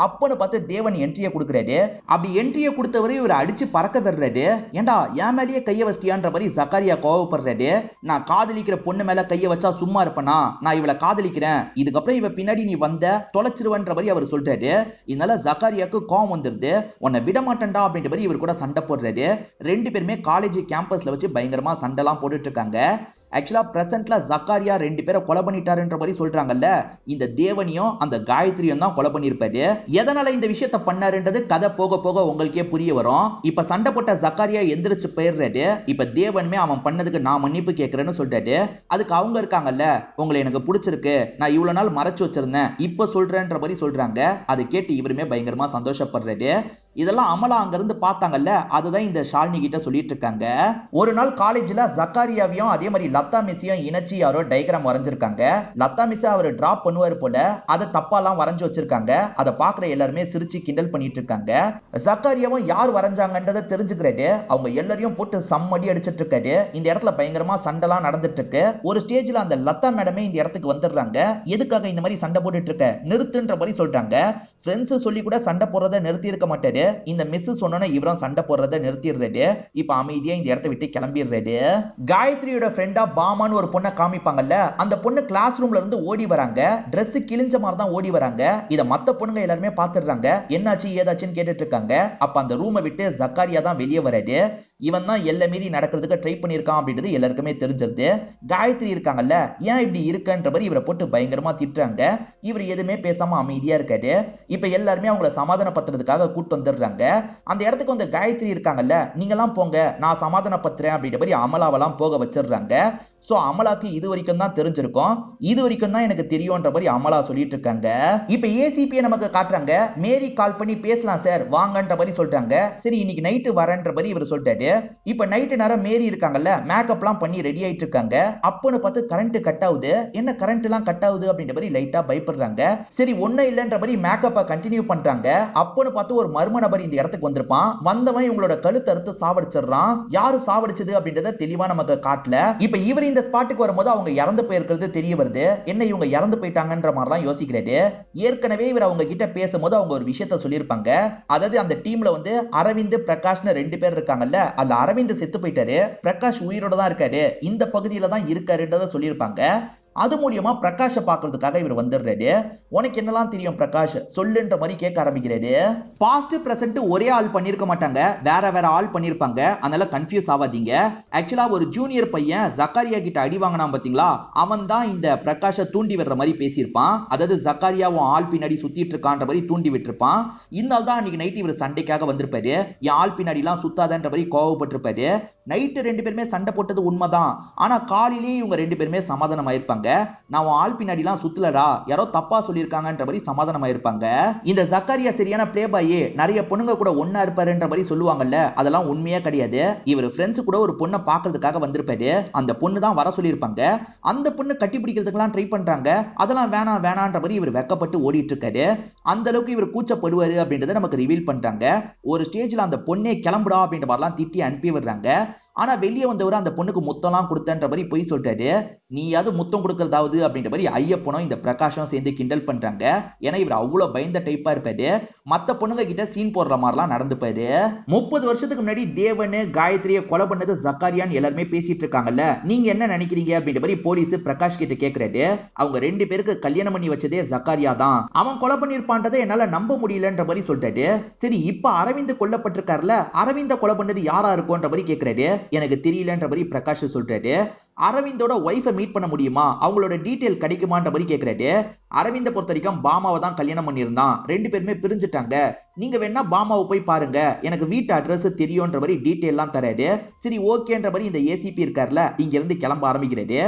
அப்பன்னு பார்த்து தேவன் என்ட்ரியை கொடுக்குறாரு. அப்படி என்ட்ரியை கொடுத்தவரை இவர் அடிச்சு பறக்க விடுறாரு. ஏண்டா என் மேலேயே கைய வச்சிட்டியான்ற மாதிரி ஜக்காரியா கோவப்படுறாரு. நான் காதலிக்கிற பொண்ணு மேல கைய வச்சா சும்மா இருப்பனா? நான் இவளை காதலிக்கிறேன், இதுக்கப்புறம் இவ பின்னாடி நீ வந்த தொலைச்சிருவன்ற மாதிரி அவர் சொல்றாரு. இதனால ஜக்காரியாக்கு கோவம் வந்துருது. உன்னை விட மாட்டேன்டா அப்படின்ற மாதிரி இவர் கூட சண்டை போடுறாரு. 2 பேருமே காலேஜ் கேம்பஸ்ல வச்சு பயங்கரமா சண்டை எல்லாம் போட்டுட்டு இருக்காங்க. ஆக்சுவலா பிரசன்ட்ல ஜக்காரியா 2 பேரை கொலை பண்ணிட்டாருன்ற மாதிரி சொல்றாங்கல்ல, இந்த தேவனியும் அந்த காயத்ரியும் தான் கொலை பண்ணிருப்பாரு. எதனால இந்த விஷயத்த பண்ணாருன்றது கதை போக போக உங்களுக்கே புரிய வரும். இப்ப சண்டை போட்ட ஜக்காரியா எந்திரிச்சு போயிடுறாரு. இப்ப தேவனுமே அவன் பண்ணதுக்கு நான் மன்னிப்பு கேட்கிறேன்னு சொல்றாரு. அதுக்கு அவங்க இருக்காங்கல்ல, உங்களை எனக்கு பிடிச்சிருக்கு, நான் இவ்வளவு நாள் மறைச்சு வச்சிருந்தேன், இப்ப சொல்றேன்ற மாதிரி சொல்றாங்க. அதை கேட்டு இவருமே பயங்கரமா சந்தோஷப்படுறாரு. இதெல்லாம் அமலா அங்க இருந்து பார்த்தாங்கல்ல, அதுதான் இந்த ஷாலினி கிட்ட சொல்லிட்டு இருக்காங்க. ஒரு நாள் காலேஜ்ல ஜக்காரியாவையும் அதே மாதிரி லதா மிஸ்ஸையும் இணைச்சி யாரோ டயக்ராம் வரைஞ்சிருக்காங்க. லதா மிஸ் அவர் டிராப் பண்ணுவார் போல, அதை தப்பாலாம் வரைஞ்சு வச்சிருக்காங்க. அதை பாக்குற எல்லாருமே சிரிச்சு கிண்டல் பண்ணிட்டு இருக்காங்க. ஜக்காரியாவும் யார் வரைஞ்சாங்கன்றதை தெரிஞ்சுக்கிறாரு. அவங்க எல்லாரையும் போட்டு சம்மடி அடிச்சிட்டு இருக்காரு. இந்த இடத்துல பயங்கரமா சண்டைலாம் நடந்துட்டு இருக்கு. ஒரு ஸ்டேஜ்ல அந்த லதா மேடமே இந்த இடத்துக்கு வந்துடுறாங்க. எதுக்காக இந்த மாதிரி சண்டை போட்டுட்டு இருக்க, நிறுத்துன்ற மாதிரி சொல்றாங்க. ஃப்ரெண்ட்ஸ் சொல்லி கூட சண்டை போடுறதை நிறுத்தி இருக்க மாட்டாரு. இந்த மிஸ் சொன்னோன்னா இவரும் சண்டை போடுறதை நிறுத்திடுறாரு. இப்ப அமைதியா இந்த இடத்தை விட்டு கிளம்பிடுறாரு. காயத்ரியோட ஃப்ரெண்டா பாமான்னு ஒரு பொண்ணை காமிப்பாங்கல்ல, அந்த பொண்ணு கிளாஸ் ரூம்ல இருந்து ஓடி வராங்க. Dress கிழிஞ்ச மாதிரி தான் ஓடி வராங்க. இத மத்த பொண்ணுங்க எல்லாருமே பாத்துடுறாங்க. என்னாச்சு ஏதாச்சுன்னு கேட்டுட்டு இருக்காங்க. அப்ப அந்த ரூமை விட்டு ஜக்காரியா தான் வெளியே வராரு. இவன் தான் எல்லை மீறி நடக்கிறதுக்கு ட்ரை பண்ணியிருக்கான் அப்படின்றது எல்லாருக்குமே தெரிஞ்சிருது. காயத்ரி இருக்காங்கல்ல, ஏன் இப்படி இருக்கன்ற மாதிரி இவரை போட்டு பயங்கரமா திட்டுறாங்க. இவர் எதுவுமே பேசாம அமைதியா இருக்காரு. இப்ப எல்லாருமே அவங்கள சமாதானப்படுத்துறதுக்காக கூட்டு வந்துடுறாங்க. அந்த இடத்துக்கு வந்து காயத்ரி இருக்காங்கல்ல, நீங்க எல்லாம் போங்க, நான் சமாதானப்படுத்துறேன் அப்படின்ற மாதிரி அமலாவெல்லாம் போக வச்சிடுறாங்க. சோ அமலாக்கு இது வரைக்கும் தான் தெரிஞ்சிருக்கும், இது வரைக்கும் தான் எனக்கு தெரியும்ன்ற மாதிரி அமலா சொல்லிட்டு இருக்காங்க. இப்ப ஏசிபியை நமக்கு காட்டுறாங்க. மேரி கால் பண்ணி பேசலாம் சார் வாங்கன்ற மாதிரி சொல்றாங்க. சரி இன்னைக்கு நைட்டு வரேன்ற மாதிரி இவர் சொல்லிட்டாரு. இப்ப நைட்டு நேரம் மேரி இருக்காங்கல்ல, மேக்கப் எல்லாம் பண்ணி ரெடி ஆயிட்டு இருக்காங்க. அப்பன்னு பார்த்து கரண்ட் கட் ஆகுது. என்ன கரண்ட் எல்லாம் கட் ஆகுது அப்படின்ற மாதிரி லைட்டா பயப்படுறாங்க. சரி ஒன்னும் இல்லைன்ற மாதிரி மேக்கப்பை கண்டினியூ பண்றாங்க. அப்பன்னு பார்த்து ஒரு மர்ம நபர் இந்த இடத்துக்கு வந்திருப்பான். வந்தவன் இவங்களோட கழுத்து அறுத்து சாவடிச்சிடறான். யாரு சாவடிச்சது அப்படின்றத தெளிவா நமக்கு காட்டல. இப்ப இவர் இந்த ஸ்பாட்டுக்கு வரும்போது அவங்க இறந்து போயிருக்கிறது தெரிய வருது. என்ன இவங்க இறந்து போயிட்டாங்கன்ற மாதிரிலாம் யோசிக்கிறாரு. ஏற்கனவே இவர் அவங்க கிட்ட பேசும்போது அவங்க ஒரு விஷயத்த சொல்லியிருப்பாங்க. அதாவது அந்த டீம்ல வந்து அரவிந்த் பிரகாஷ்னு 2 பேர் இருக்காங்கல்ல, அதுல அரவிந்த் செத்து போயிட்டாரு, பிரகாஷ் உயிரோட தான் இருக்காரு, இந்த பகுதியில தான் இருக்காருன்றத சொல்லியிருப்பாங்க. அது மூலியமா பிரகாஷ பாக்குறதுக்காக இவர் வந்துடுறாரு. உனக்கு என்னெல்லாம் தெரியும் பிரகாஷ் சொல்லுன்ற மாதிரி கேட்க ஆரம்பிக்கிறாரு. பாஸ்ட் பிரசன்ட் ஒரே ஆள் பண்ணிருக்க மாட்டாங்க, வேற வேற ஆள் பண்ணிருப்பாங்க, அதனால கன்ஃபியூஸ் ஆகாதீங்க. ஆக்சுவலா ஒரு ஜூனியர் பையன் ஜக்காரியா கிட்ட அடி வாங்கினான் பாத்தீங்களா, அவன் தான் இந்த பிரகாஷ தூண்டி விடுற மாதிரி பேசியிருப்பான். அதாவது ஜக்காரியாவும் ஆள் பின்னாடி சுத்திட்டு இருக்கான்ற மாதிரி தூண்டி விட்டுருப்பான். இந்த தான் அன்னைக்கு நைட் இவர் சண்டைக்காக வந்திருப்பாரு. என் ஆள் பின்னாடி எல்லாம் சுத்தாதன்ற மாதிரி கோவப்பட்டிருப்பாரு. நைட்டு 2 பேருமே சண்டை போட்டது உண்மைதான். ஆனா காலையிலேயே இவங்க 2 பேருமே சமாதானம் ஆயிருப்பாங்க. நான் ஆள் பின்னாடி எல்லாம் சுத்தலடா, யாரோ தப்பா சொல்லியிருக்காங்கன்ற மாதிரி சமாதானம் ஆயிருப்பாங்க. இந்த ஜக்காரியா சரியான பிளே பாய், நிறைய பொண்ணுங்க கூட ஒன்னா இருப்பாருன்ற மாதிரி சொல்லுவாங்கல்ல, அதெல்லாம் உண்மையே கிடையாது. இவர் ஃப்ரெண்ட்ஸ் கூட ஒரு பொண்ணை பாக்குறதுக்காக வந்திருப்பாரு. அந்த பொண்ணு தான் வர சொல்லியிருப்பாங்க. அந்த பொண்ணு கட்டி பிடிக்கிறதுக்கெல்லாம் ட்ரை பண்றாங்க. அதெல்லாம் வேணான்ற மாதிரி இவர் வெக்கப்பட்டு ஓடிட்டு இருக்காரு. அந்த அளவுக்கு இவர் கூச்சப்படுவாரு அப்படின்றத நமக்கு ரிவீல் பண்றாங்க. ஒரு ஸ்டேஜ்ல அந்த பொண்ணே கிளம்புடா அப்படின்ற மாதிரிலாம் திட்டி அனுப்பி விடுறாங்க. ஆனா வெளியே வந்தவர் அந்த பொண்ணுக்கு முத்தம்லாம் கொடுத்தன்ற மாதிரி போய் சொல்லிட்டாரு. நீயாவது முத்தம் கொடுக்கறதாவது அப்படின்ற மாதிரி ஐயப்பனும் இந்த பிரகாஷும் சேர்ந்து கிண்டல் பண்றாங்க. ஏன்னா இவர் அவ்வளவு பயந்த டைப்பா இருப்பாரு. மத்த பொண்ணுங்க கிட்ட சீன் போடுற மாதிரிலாம் நடந்துப்பாரு. 30 வருஷத்துக்கு முன்னாடி தேவனு காயத்ரியை கொலை பண்ணது ஜக்காரியான்னு எல்லாருமே பேசிட்டு இருக்காங்கல்ல, நீங்க என்ன நினைக்கிறீங்க அப்படின்ற மாதிரி போலீஸ் பிரகாஷ் கிட்ட கேக்குறாரு. அவங்க 2 பேருக்கு கல்யாணம் பண்ணி வச்சதே ஜக்காரியா தான், அவன் கொலை பண்ணிருப்பான்றதை என்னால நம்ப முடியலன்ற மாதிரி சொல்லிட்டாரு. சரி, இப்ப அரவிந்த் கொல்லப்பட்டிருக்காருல, அரவிந்த கொலை பண்ணது யாரா இருக்கும்ன்ற மாதிரி கேக்குறாரு. எனக்கு தெரியலன்ற மாதிரி பிரகாஷ் சொல்றாரு. அரவிந்தோட ஒய்ஃபை மீட் பண்ண முடியுமா, அவங்களோட டீடைல் கிடைக்குமான்ற மாதிரி கேக்குறாரு. அரவிந்த பொறுத்த வரைக்கும் பாமாவை தான் கல்யாணம் பண்ணியிருந்தான், 2 பேருமே பிரிஞ்சுட்டாங்க, நீங்க வேணா பாமாவை போய் பாருங்க, எனக்கு வீட்டு அட்ரஸ் தெரியும்ன்ற மாதிரி டீடைல்லாம் தராரு. சரி ஓகேன்ற மாதிரி இந்த ஏசிபி இருக்காருல இங்க இருந்து கிளம்ப ஆரம்பிக்கிறாரு.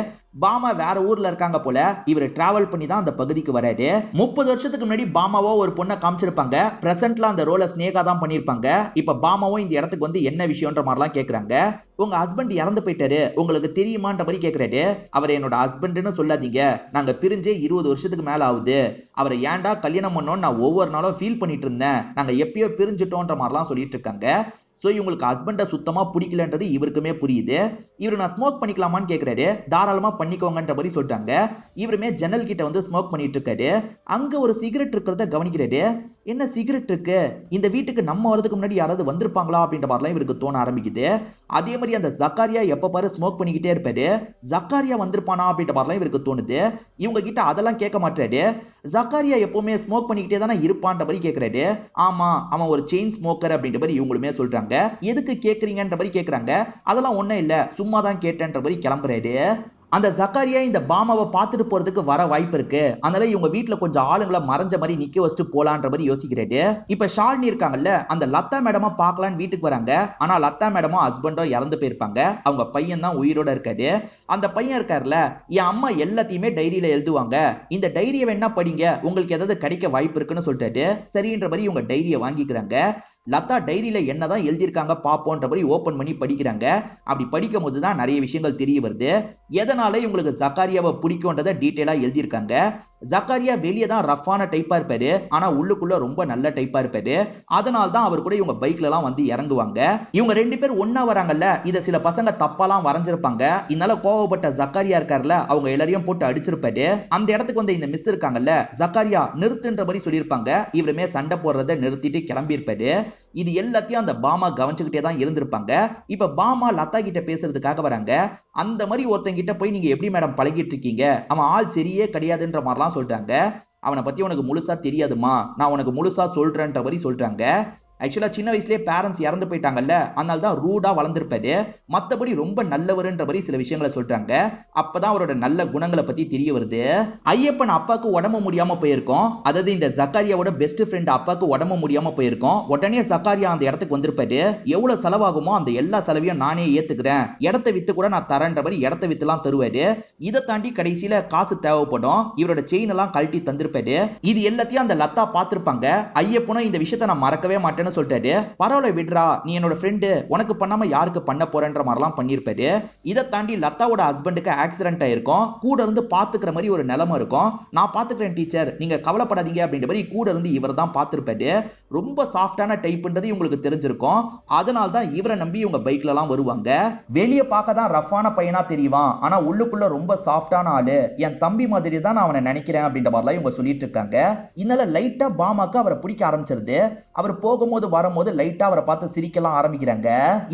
பாமா வேற ஊர்ல இருக்காங்க போல, இவர் டிராவல் பண்ணி தான் அந்த பகுதிக்கு வராரு. 30 வருஷத்துக்கு முன்னாடி பாமாவோ ஒரு பொண்ணை காமிச்சிருப்பாங்க, பிரசன்ட்ல அந்த ரோலை ஸ்னேகா தான் பண்ணிருப்பாங்க. இப்ப பாமாவும் இந்த இடத்துக்கு வந்து என்ன விஷயம்ன்ற மாதிரிலாம் கேக்குறாங்க. உங்க ஹஸ்பண்ட் இறந்து போயிட்டாரு, உங்களுக்கு தெரியுமான்ற மாதிரி கேக்குறாரு. அவர் என்னோட ஹஸ்பண்ட்னு சொல்லாதீங்க, நாங்க பிரிஞ்சே 20 வருஷத்துக்கு மேல ஆகுது, அவரை ஏன்டா கல்யாணம் பண்ணோம்னு நான் ஒவ்வொரு நாளும் ஃபீல் பண்ணிட்டு இருந்தேன், நாங்க எப்பயோ பிரிஞ்சுட்டோன்ற மாதிரிலாம் சொல்லிட்டு இருக்காங்க. சோ இவங்களுக்கு ஹஸ்பண்ட சுத்தமா பிடிக்கலன்றது இவருக்குமே புரியுது. இவரு நான் ஸ்மோக் பண்ணிக்கலாமான்னு கேக்குறாரு. தாராளமா பண்ணிக்கோங்கன்ற மாதிரி சொல்லிட்டாங்க. இவருமே ஜன்னல் கிட்ட வந்து ஸ்மோக் பண்ணிட்டு இருக்காரு. அங்க ஒரு சிகரெட் இருக்கிறத கவனிக்கிறாரு. என்ன சிகரெட் இருக்கு, இந்த வீட்டுக்கு நம்ம வரதுக்கு முன்னாடி யாராவது வந்திருப்பாங்களா அப்படின்ற மாதிரிலாம் இவருக்கு தோண ஆரம்பிக்குது. அதே மாதிரி அந்த ஜக்காரியா எப்ப பாரு ஸ்மோக் பண்ணிக்கிட்டே இருப்பாரு, ஜக்காரியா வந்திருப்பானா அப்படின்ற மாதிரிலாம் இவருக்கு தோணுது. இவங்க கிட்ட அதெல்லாம் கேட்க மாட்டாரு. ஜக்காரியா எப்பவுமே ஸ்மோக் பண்ணிக்கிட்டே தானே இருப்பான்ற மாதிரி கேக்குறாரு. ஆமா, அவன் ஒரு செயின் ஸ்மோக்கர் அப்படின்ற மாதிரி இவங்களுமே சொல்றாங்க. எதுக்கு கேக்குறீங்கன்ற மாதிரி கேக்குறாங்க. அதெல்லாம் ஒண்ணும் இல்ல, சும்மா தான் கேட்டேன்ற மாதிரி கிளம்புறாரு. அந்த ஜக்காரியா இந்த பாமாவை பார்த்துட்டு போறதுக்கு வர வாய்ப்பு இருக்கு, அதனால இவங்க வீட்டுல கொஞ்சம் ஆளுங்களை மறைஞ்ச மாதிரி நிக்க வச்சுட்டு போலான்ற மாதிரி யோசிக்கிறாரு. இப்ப ஷாலினி இருக்காங்கல்ல, அந்த லதா மேடமா பார்க்கலான்னு வீட்டுக்கு வராங்க. ஆனா லதா மேடமும் ஹஸ்பண்டும் இறந்து போயிருப்பாங்க, அவங்க பையன் தான் உயிரோட இருக்காரு. அந்த பையன் இருக்காருல, என் அம்மா எல்லாத்தையுமே டைரியில எழுதுவாங்க, இந்த டைரியை வேணா படிங்க, உங்களுக்கு ஏதாவது கிடைக்க வாய்ப்பு இருக்குன்னு சொல்லிட்டாரு. சரின்ற மாதிரி இவங்க டைரியை வாங்கிக்கிறாங்க. லதா டைரியில என்னதான் எழுதியிருக்காங்க பாப்போன்ற மாதிரி ஓபன் பண்ணி படிக்கிறாங்க. அப்படி படிக்கும் போதுதான் நிறைய விஷயங்கள் தெரிய வருது. எதனால இவங்களுக்கு ஜக்காரியாவை பிடிக்கும்ன்றத டீடைலா எழுதியிருக்காங்க. ஜக்காரியா வெளியே தான் ரஃப்பான டைப்பா இருப்பாரு, ஆனா உள்ளுக்குள்ள ரொம்ப நல்ல டைப்பா இருப்பாரு. அதனால தான் அவர் கூட இவங்க பைக்ல எல்லாம் வந்து இறங்குவாங்க. இவங்க 2 பேர் ஒன்னா வராங்கல்ல, இத சில பசங்க தப்பாலாம் வரைஞ்சிருப்பாங்க. இதனால கோவப்பட்ட ஜக்காரியா இருக்காருல, அவங்க எல்லாரையும் போட்டு அடிச்சிருப்பாரு. அந்த இடத்துக்கு வந்து இந்த மிஸ் இருக்காங்கல்ல, ஜக்காரியா நிறுத்துன்ற மாதிரி சொல்லியிருப்பாங்க. இவருமே சண்டை போடுறதை நிறுத்திட்டு கிளம்பி இருப்பாரு. இது எல்லாத்தையும் அந்த பாமா கவனிச்சுக்கிட்டே தான் இருந்திருப்பாங்க. இப்ப பாமா லதா கிட்ட பேசுறதுக்காக வராங்க. அந்த மாதிரி ஒருத்தங்கிட்ட போய் நீங்க எப்படி மேடம் பழகிட்டு இருக்கீங்க, அவன் ஆள் சரியே கிடையாதுன்ற மாதிரிலாம் சொல்றாங்க. அவனை பத்தி உனக்கு முழுசா தெரியாதுமா, நான் உனக்கு முழுசா சொல்றேன்ற மாதிரி சொல்றாங்க. ஆக்சுவலா சின்ன வயசுலயே பேரண்ட்ஸ் இறந்து போயிட்டாங்கல்ல, அதனால தான் ரூடா வளர்ந்துருப்பாரு. மத்தபடி ரொம்ப நல்லவருன்ற மாதிரி சில விஷயங்களை சொல்றாங்க. அப்பதான் அவரோட நல்ல குணங்களை பத்தி தெரிய வருது. ஐயப்பன் அப்பாவுக்கு உடம்பு முடியாம போயிருக்கோம், அதாவது இந்த ஜக்காரியாவோட பெஸ்ட் ஃப்ரெண்ட் அப்பாவுக்கு உடம்பு முடியாம போயிருக்கோம். உடனே ஜக்காரியா அந்த இடத்துக்கு வந்திருப்பாரு. எவ்வளவு செலவாகுமோ அந்த எல்லா செலவையும் நானே ஏத்துக்கிறேன், இடத்தை வித்து கூட நான் தரேன்ற மாதிரி இடத்தை வித்துலாம் தருவாரு. இதை தாண்டி கடைசியில காசு தேவைப்படும், இவரோட செயின் எல்லாம் கழட்டி தந்திருப்பாரு. இது எல்லாத்தையும் அந்த லதா பார்த்திருப்பாங்க. ஐயப்பனும் இந்த விஷயத்த நான் மறக்கவே மாட்டேன்னு சொல்லிட்டாரு. பரவாயில்ல விடுறா, நீ என்னோட ஃப்ரெண்டு, உனக்கு பண்ணாம யாருக்கு பண்ண போறன்ற மாதிரிலாம் பண்ணிருப்பாரு. இதை தாண்டி லதாவோட ஹஸ்பண்டுக்கு ஆக்சிடென்ட் ஆயிருக்கும், கூட இருந்து பாத்துக்கிற மாதிரி ஒரு நிலைமை இருக்கும். நான் பாத்துக்கிறேன் டீச்சர், நீங்க கவலைப்படாதீங்க அப்படின்ற மாதிரி கூட இருந்து இவர் தான் பார்த்திருப்பாரு. ரொம்ப சாஃப்டான டைப்ன்றது உங்களுக்கு தெரிஞ்சிருக்கும். அதனால தான் இவரை நம்பி இவங்க பைக்ல எல்லாம் வருவாங்க. வெளியே பார்க்க தான் ரஃப்பான பையனா தெரியுவான், ஆனா உள்ளுக்குள்ள ரொம்ப சாஃப்டான ஆளு, என் தம்பி மாதிரி தான் நான் அவனை நினைக்கிறேன் அப்படின்ற மாதிரிலாம் இவங்க சொல்லிட்டு இருக்காங்க. இதனால லைட்டா பாமாக்கு அவரை பிடிக்க ஆரம்பிச்சிருது. அவர் போகும்போது வரும்போது லைட்டா அவரை பார்த்து சிரிக்கலாம் ஆரம்பிக்கிறாங்க.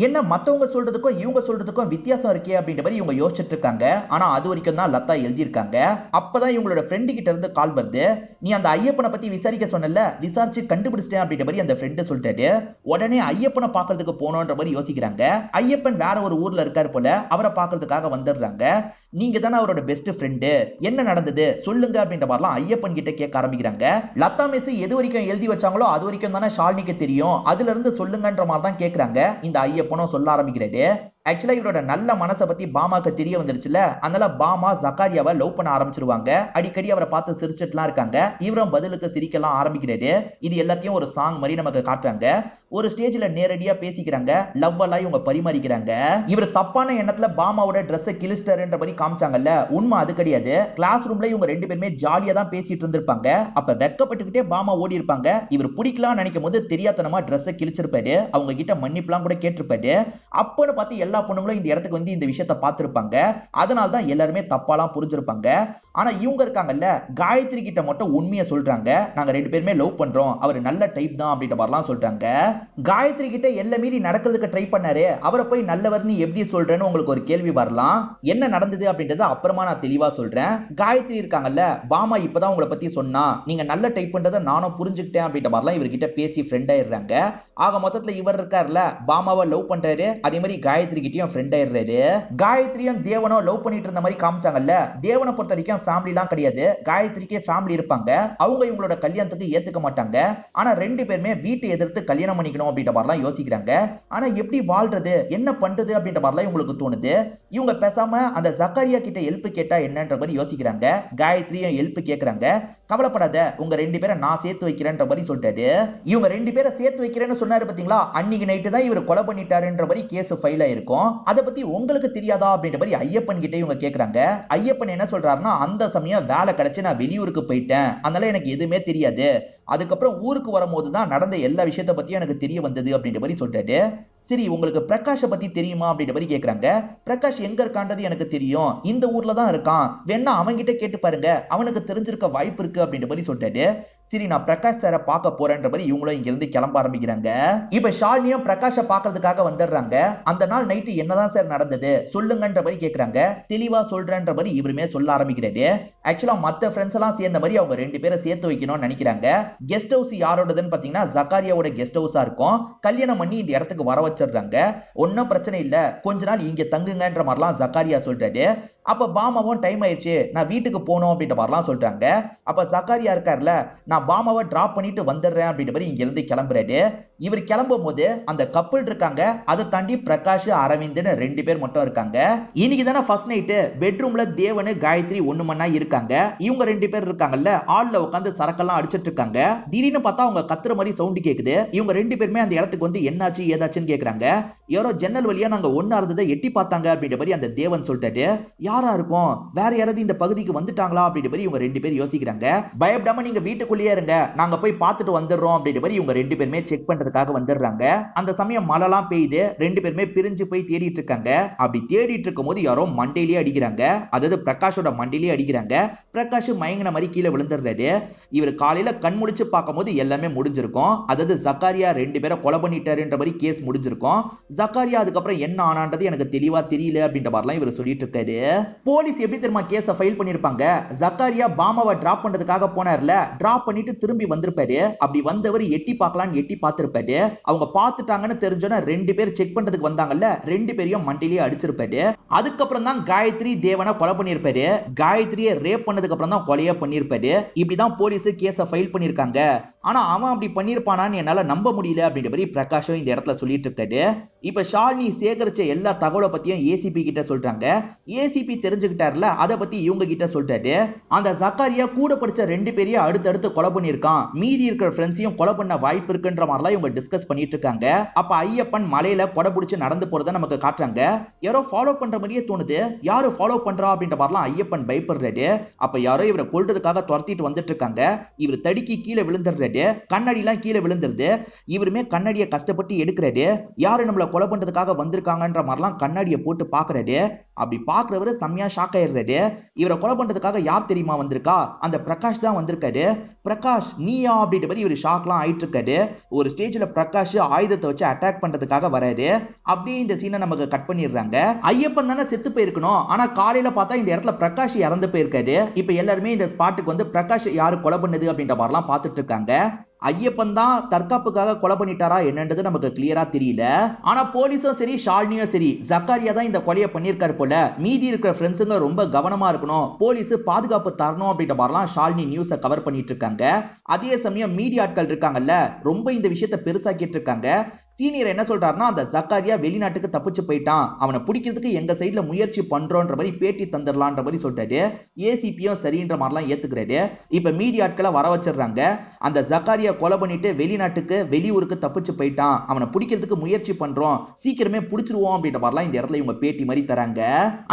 என்ன மத்தவங்க சொல்றதுக்கும் இவங்க சொல்றதுக்கும் வித்தியாசம் இருக்கே அப்படின்ற மாதிரி இவங்க யோசிச்சுட்டு இருக்காங்க. ஆனா அது வரைக்கும் தான் லதா எழுதியிருக்காங்க. அப்பதான் இவங்களோட ஃப்ரெண்டு கிட்ட இருந்து கால் வருது. நீ அந்த ஐயப்பனை பத்தி விசாரிக்க சொன்னல, விசாரிச்சு கண்டுபிடிச்சிட்டேன் அப்படின்ற மாதிரி அந்த ஃப்ரெண்டு சொல்லிட்டாரு. உடனே ஐயப்பனை பாக்குறதுக்கு போனோன்ற மாதிரி யோசிக்கிறாங்க. ஐயப்பன் வேற ஒரு ஊர்ல இருக்காரு போல, அவரை பாக்குறதுக்காக வந்துடுறாங்க. நீங்க தானே அவரோட பெஸ்ட் ஃப்ரெண்டு, என்ன நடந்தது சொல்லுங்க அப்படின்ற மாதிரிலாம் ஐயப்பன் கிட்ட கேட்க ஆரம்பிக்கிறாங்க. லதா மிஸ் எது வரைக்கும் எழுதி வச்சாங்களோ அது வரைக்கும் தானே ஷாலினிக்கு தெரியும், அதுல இருந்து சொல்லுங்கன்ற மாதிரி தான் கேக்குறாங்க. இந்த ஐயப்பனும் சொல்ல ஆரம்பிக்கிறாரு. ஆக்சுவலா இவரோட நல்ல மனசை பத்தி பாமாக்கு தெரிய வந்துருச்சுல, அதனால பாமா ஜக்காரியாவை லவ் பண்ண ஆரம்பிச்சிருவாங்க. அடிக்கடி அவரை பார்த்து சிரிச்சிட்டுலாம் இருக்காங்க. இவரும் பதிலுக்கு சிரிக்கலாம் ஆரம்பிக்கிறாரு. இது எல்லாத்தையும் ஒரு சாங் மாதிரி நமக்கு காட்டுறாங்க. ஒரு ஸ்டேஜ்ல நேரடியா பேசிக்கிறாங்க, லவ் எல்லாம் இவங்க பரிமாறிக்கிறாங்க. இவர் தப்பான எண்ணத்துல பாமாவோட ட்ரெஸ்ஸை கிழிச்சிட்டாருன்ற மாதிரி காமிச்சாங்கல்ல, உண்மை அது கிடையாது. கிளாஸ் ரூம்ல இவங்க ரெண்டு பேருமே ஜாலியா தான் பேசிட்டு இருந்திருப்பாங்க. அப்ப வெக்கப்பட்டுக்கிட்டே பாமா ஓடி இருப்பாங்க. இவர் பிடிக்கலாம் நினைக்கும் போது தெரியாதனமா ட்ரெஸ்ஸை கிழிச்சிருப்பாரு. அவங்க கிட்ட மன்னிப்புலாம் கூட கேட்டிருப்பாரு. அப்பன்னு பார்த்து எல்லா பொண்ணுங்களும் இந்த இடத்துக்கு வந்து இந்த விஷயத்தை பார்த்திருப்பாங்க. அதனால தான் எல்லாருமே தப்பாலாம் புரிஞ்சிருப்பாங்க. ஆனா இவங்க இருக்காங்கல்ல, காயத்ரி கிட்ட மட்டும் உண்மையை சொல்றாங்க. நாங்க ரெண்டு பேருமே லவ் பண்றோம், அவர் நல்ல டைப் தான் அப்படின்ற மாதிரிலாம் சொல்றாங்க. காயத்ரி கிட்ட எல்லாம் மீறி நடக்கிறதுக்கு ட்ரை பண்ணாரு. அவரை போய் நல்லவர்னு எப்படி சொல்றேன்னு உங்களுக்கு ஒரு கேள்வி வரலாம். என்ன நடந்தது அப்படின்றத அப்புறமா நான் தெளிவா சொல்றேன். காயத்ரி இருக்காங்கல்ல, பாமா இப்பதான் உங்களை பத்தி சொன்னா, நீங்க நல்ல டைப்ன்றதை நானும் புரிஞ்சுக்கிட்டேன் அப்படின்ற மாதிரிலாம் இவர்கிட்ட பேசி ஃப்ரெண்ட் ஆயிடுறாங்க. ஆக மொத்தத்துல இவர் இருக்காருல, பாமாவை லவ் பண்றாரு, அதே மாதிரி காயத்ரி கிட்டயும் ஃப்ரெண்ட் ஆயிடுறாரு. காயத்ரியும் தேவனும் லவ் பண்ணிட்டு இருந்த மாதிரி காமிச்சாங்கல்ல, தேவனை பொறுத்த வரைக்கும் ஃபேமிலி எல்லாம் கிடையாது. காயத்ரிக்கே ஃபேமிலி இருப்பாங்க. அவங்க இவங்களோட கல்யாணத்துக்கு ஏத்துக்க மாட்டாங்க. ஆனா ரெண்டு பேருமே வீட்டை எதிர்த்து கல்யாணம் பண்ணிக்கணும் அப்படின்ற மாதிரிலாம் யோசிக்கிறாங்க. ஆனா எப்படி வாழ்றது, என்ன பண்றது அப்படின்ற மாதிரிலாம் இவங்களுக்கு தோணுது. இவங்க பேசாம அந்த ஜக்காரியா கிட்ட ஹெல்ப் கேட்டா என்னன்ற மாதிரி யோசிக்கிறாங்க. காயத்ரியும் ஹெல்ப் கேக்குறாங்க. கவலைப்படாத, உங்க ரெண்டு பேரை நான் சேர்த்து வைக்கிறேன்ற மாதிரி சொல்லிட்டாரு. இவங்க ரெண்டு பேரை சேர்த்து வைக்கிறேன்னு சொன்னாரு பாத்தீங்களா, அன்னைக்கு நைட்டு தான் இவர் கொலை பண்ணிட்டாருன்ற மாதிரி கேஸ் ஃபைல் ஆயிருக்கும். அதை பத்தி உங்களுக்கு தெரியாதா அப்படின்ற மாதிரி ஐயப்பன் கிட்ட இவங்க கேக்குறாங்க. ஐயப்பன் என்ன சொல்றாருன்னா, அந்த சமயம் வேலை கிடைச்சு நான் வெளியூருக்கு போயிட்டேன், அதனால எனக்கு எதுவுமே தெரியாது. அதுக்கப்புறம் ஊருக்கு வரும்போது தான் நடந்த எல்லா விஷயத்த பத்தியும் எனக்கு தெரிய வந்தது அப்படின்ற மாதிரி சொல்றாரு. சரி, உங்களுக்கு பிரகாஷ பத்தி தெரியுமா அப்படின்ற மாதிரி கேக்குறாங்க. பிரகாஷ் எங்க இருக்கான்றது எனக்கு தெரியும், இந்த ஊர்ல தான் இருக்கான், வேணா அவன்கிட்ட கேட்டு பாருங்க, அவனுக்கு தெரிஞ்சிருக்க வாய்ப்பு இருக்கு அப்படின்ற மாதிரி சொல்றாரு. சரி, நான் பிரகாஷ் சாரை பார்க்க போறேன்ற மாதிரி இவங்களும் இங்க இருந்து கிளம்ப ஆரம்பிக்கிறாங்க. இப்ப ஷாலினியும் பிரகாஷ பாக்குறதுக்காக வந்துடுறாங்க. அந்த நாள் நைட்டு என்னதான் சார் நடந்தது சொல்லுங்கன்ற மாதிரி கேக்குறாங்க. தெளிவா சொல்றேன்ற மாதிரி இவருமே சொல்ல ஆரம்பிக்கிறாரு. ஆக்சுவலா மத்த ஃப்ரெண்ட்ஸ் எல்லாம் சேர்ந்த மாதிரி அவங்க ரெண்டு பேரை சேர்த்து வைக்கணும்னு நினைக்கிறாங்க. கெஸ்ட் ஹவுஸ் யாரோடதுன்னு பாத்தீங்கன்னா ஜக்காரியாவோட கெஸ்ட் ஹவுஸா இருக்கும். கல்யாணம் பண்ணி இந்த இடத்துக்கு வர வச்சிடுறாங்க. ஒன்னும் பிரச்சனை இல்ல, கொஞ்ச நாள் இங்க தங்குங்கன்ற மாதிரிலாம் ஜக்காரியா சொல்றாரு. அப்ப பாமாவும் டைம் ஆயிடுச்சு, நான் வீட்டுக்கு போகணும் அப்படின்ற மாதிரிலாம் சொல்றாங்க. அப்ப ஜக்காரியா இருக்காருல, நான் பாமாவை டிராப் பண்ணிட்டு வந்துடுறேன் அப்படின்ற மாதிரி இங்க இருந்து கிளம்புறாரு. இவர் கிளம்பும் போது அந்த கப்பல் இருக்காங்க, அதை தாண்டி பிரகாஷ் அரவிந்த்னு ரெண்டு பேர் மட்டும் இருக்காங்க. இன்னைக்கு தானே ஃபர்ஸ்ட் நைட்டு. பெட்ரூம்ல தேவனு காயத்ரி ஒண்ணு மண்ணா இருக்காங்க. இவங்க ரெண்டு பேர் இருக்காங்கல்ல, ஆள்ல உட்காந்து சரக்கெல்லாம் அடிச்சிட்டு இருக்காங்க. திடீர்னு பார்த்தா அவங்க கத்துற மாதிரி சவுண்ட் கேக்குது. இவங்க ரெண்டு பேருமே அந்த இடத்துக்கு வந்து என்னாச்சு ஏதாச்சுன்னு கேக்குறாங்க. யாரோ ஜன்னல் வழியா நாங்க ஒன்னா இருந்ததை எட்டி பார்த்தாங்க அப்படின்ற மாதிரி அந்த தேவன் சொல்லிட்டாரு. யாரா இருக்கும், வேற யாராவது இந்த பகுதிக்கு வந்துட்டாங்களா அப்படின்ற மாதிரி இவங்க ரெண்டு பேரும் யோசிக்கிறாங்க. பயப்படாம நீங்க வீட்டுக்குள்ளேயே இருங்க, நாங்க போய் பார்த்துட்டு வந்துடுறோம் அப்படின்ற மாதிரி இவங்க ரெண்டு பேருமே செக் பண்றதுக்காக வந்துடுறாங்க. அந்த சமயம் மழைலாம் பெய்யுது. ரெண்டு பேருமே பிரிஞ்சு போய் தேடிட்டு இருக்காங்க. அப்படி தேடிட்டு இருக்கும் போது யாரோ மண்டையிலேயே அடிக்கிறாங்க. அதாவது பிரகாஷோட மண்டையிலேயே அடிக்கிறாங்க. பிரகாஷ் மயங்கின மாதிரி கீழே விழுந்துடுறாரு. இவர் காலையில கண் முழிச்சு பார்க்கும் போது எல்லாமே முடிஞ்சிருக்கும். அதாவது ஜக்காரியா ரெண்டு பேரை கொலை பண்ணிட்டாருன்ற மாதிரி கேஸ் முடிஞ்சிருக்கும். ஜக்காரியா அதுக்கப்புறம் என்ன ஆனான்றது எனக்கு தெளிவா தெரியல அப்படின்ற மாதிரிலாம் இவர் சொல்லிட்டு இருக்காரு. போலீஸ் எப்படி தெரியுமா கேஸை ஃபைல் பண்ணிருப்பாங்க, ஜக்காரியா பாமாவை டிராப் பண்றதுக்காக போனார்ல, டிராப் பண்ணிட்டு திரும்பி வந்திருப்பாரு. அப்படி வந்தவர் எட்டி பார்க்கலான்னு எட்டி பார்த்திருப்பாரு. அவங்க பார்த்துட்டாங்கன்னு தெரிஞ்சோன்னா ரெண்டு பேர் செக் பண்றதுக்கு வந்தாங்கல்ல, ரெண்டு பேரையும் மண்டிலேயே அடிச்சிருப்பாரு. அதுக்கப்புறம் தான் காயத்ரி தேவனை கொலை பண்ணிருப்பாரு. காயத்ரியை ரேப் பண்ணதுக்கு அப்புறம் தான் கொலையா பண்ணிருப்பாரு. இப்படிதான் போலீஸ் கேஸை ஃபைல் பண்ணிருக்காங்க. ஆனா அவன் அப்படி பண்ணிருப்பானான்னு என்னால நம்ப முடியல அப்படின்ற மாதிரி பிரகாஷும் இந்த இடத்துல சொல்லிட்டு இருக்காரு. இப்ப ஷாலினி சேகரிச்ச எல்லா தகவலை பத்தியும் ஏசிபி கிட்ட சொல்றாங்க. ஏசிபி தெரிஞ்சுக்கிட்டாருல, அதை பத்தி இவங்க கிட்ட சொல்றாரு. அந்த ஜக்காரியா கூட படிச்ச ரெண்டு பேரையும் அடுத்தடுத்து கொலை பண்ணிருக்கான், மீதி இருக்கிற ஃப்ரெண்ட்ஸையும் கொலை பண்ண வாய்ப்பு இருக்குன்ற மாதிரிலாம் இவங்க டிஸ்கஸ் பண்ணிட்டு இருக்காங்க. அப்ப ஐயப்பன் மலையில கொடை பிடிச்சு நடந்து போறதை நமக்கு காட்டுறாங்க. யாரோ ஃபாலோ பண்ற மாதிரியே தோணுது. யாரு ஃபாலோ பண்றா அப்படின்ற மாதிரிலாம் ஐயப்பன் பயப்படுறாரு. அப்ப யாரோ இவரை கொல்றதுக்காக துரத்திட்டு வந்துட்டு இருக்காங்க. இவர் தடுக்கி கீழே விழுந்துடுறாரு. கண்ணாடி எல்லாம் கீழே விழுந்துருது. இவருமே கண்ணாடியை கஷ்டப்பட்டு எடுக்கிறாரு. யாரு நம்மள கொலை பண்றதுக்காக வந்திருக்காங்கன்ற மாதிரிலாம் கண்ணாடியை போட்டு பாக்குறாரு. அப்படி பாக்குறவரு செம்மையா ஷாக் ஆயிடுறாரு. இவரை கொலை பண்றதுக்காக யார் தெரியுமா வந்திருக்கா, அந்த பிரகாஷ் தான் வந்திருக்காரு. பிரகாஷ் நீயா அப்படின்ற மாதிரி இவர் ஷாக்லாம் ஆயிட்டு இருக்காரு. ஒரு ஸ்டேஜ்ல பிரகாஷ் ஆயுதத்தை வச்சு அட்டாக் பண்றதுக்காக வராரு. அப்படியே இந்த சீனை நமக்கு கட் பண்ணிடுறாங்க. ஐயப்பன் தானே செத்து போயிருக்கணும், ஆனா காலையில பார்த்தா இந்த இடத்துல பிரகாஷ் இறந்து போயிருக்காரு. இப்ப எல்லாருமே இந்த ஸ்பாட்டுக்கு வந்து பிரகாஷ் யாரு கொலை பண்ணுது அப்படின்ற மாதிரிலாம் பார்த்துட்டு இருக்காங்க. ஐயப்பன் தான் தற்காப்புக்காக கொலை பண்ணிட்டாரா என்னன்றது நமக்கு கிளியரா தெரியல. ஆனா போலீஸும் சரி ஷாலினியும் சரி ஜக்காரியா தான் இந்த கொலையை பண்ணிருக்காரு போல, மீதி இருக்கிற ஃப்ரெண்ட்ஸுங்க ரொம்ப கவனமா இருக்கணும், போலீஸ் பாதுகாப்பு தரணும் அப்படின்ற மாதிரிலாம் ஷாலினி நியூஸை கவர் பண்ணிட்டு இருக்காங்க. அதே சமயம் மீடியா ஆட்கள் இருக்காங்கல்ல, ரொம்ப இந்த விஷயத்தை பெருசாக்கிட்டு இருக்காங்க. சீனியர் என்ன சொல்றாருன்னா, அந்த ஜக்காரியா வெளிநாட்டுக்கு தப்பிச்சு போயிட்டான், அவனை பிடிக்கிறதுக்கு எங்க சைடுல முயற்சி பண்றோன்ற மாதிரி பேட்டி தந்துடலான்ற மாதிரி சொல்லிட்டாரு. ஏசிபியும் சரின்ற மாதிரிலாம் ஏத்துக்கிறாரு. இப்ப மீடியா ஆட்களை வர வச்சிடுறாங்க. அந்த ஜக்காரியா கொலை பண்ணிட்டு வெளிநாட்டுக்கு வெளியூருக்கு தப்பிச்சு போயிட்டான், அவனை பிடிக்கிறதுக்கு முயற்சி பண்றோம், சீக்கிரமே பிடிச்சிருவோம் அப்படின்ற மாதிரிலாம் இந்த இடத்துல இவங்க பேட்டி மாதிரி தராங்க.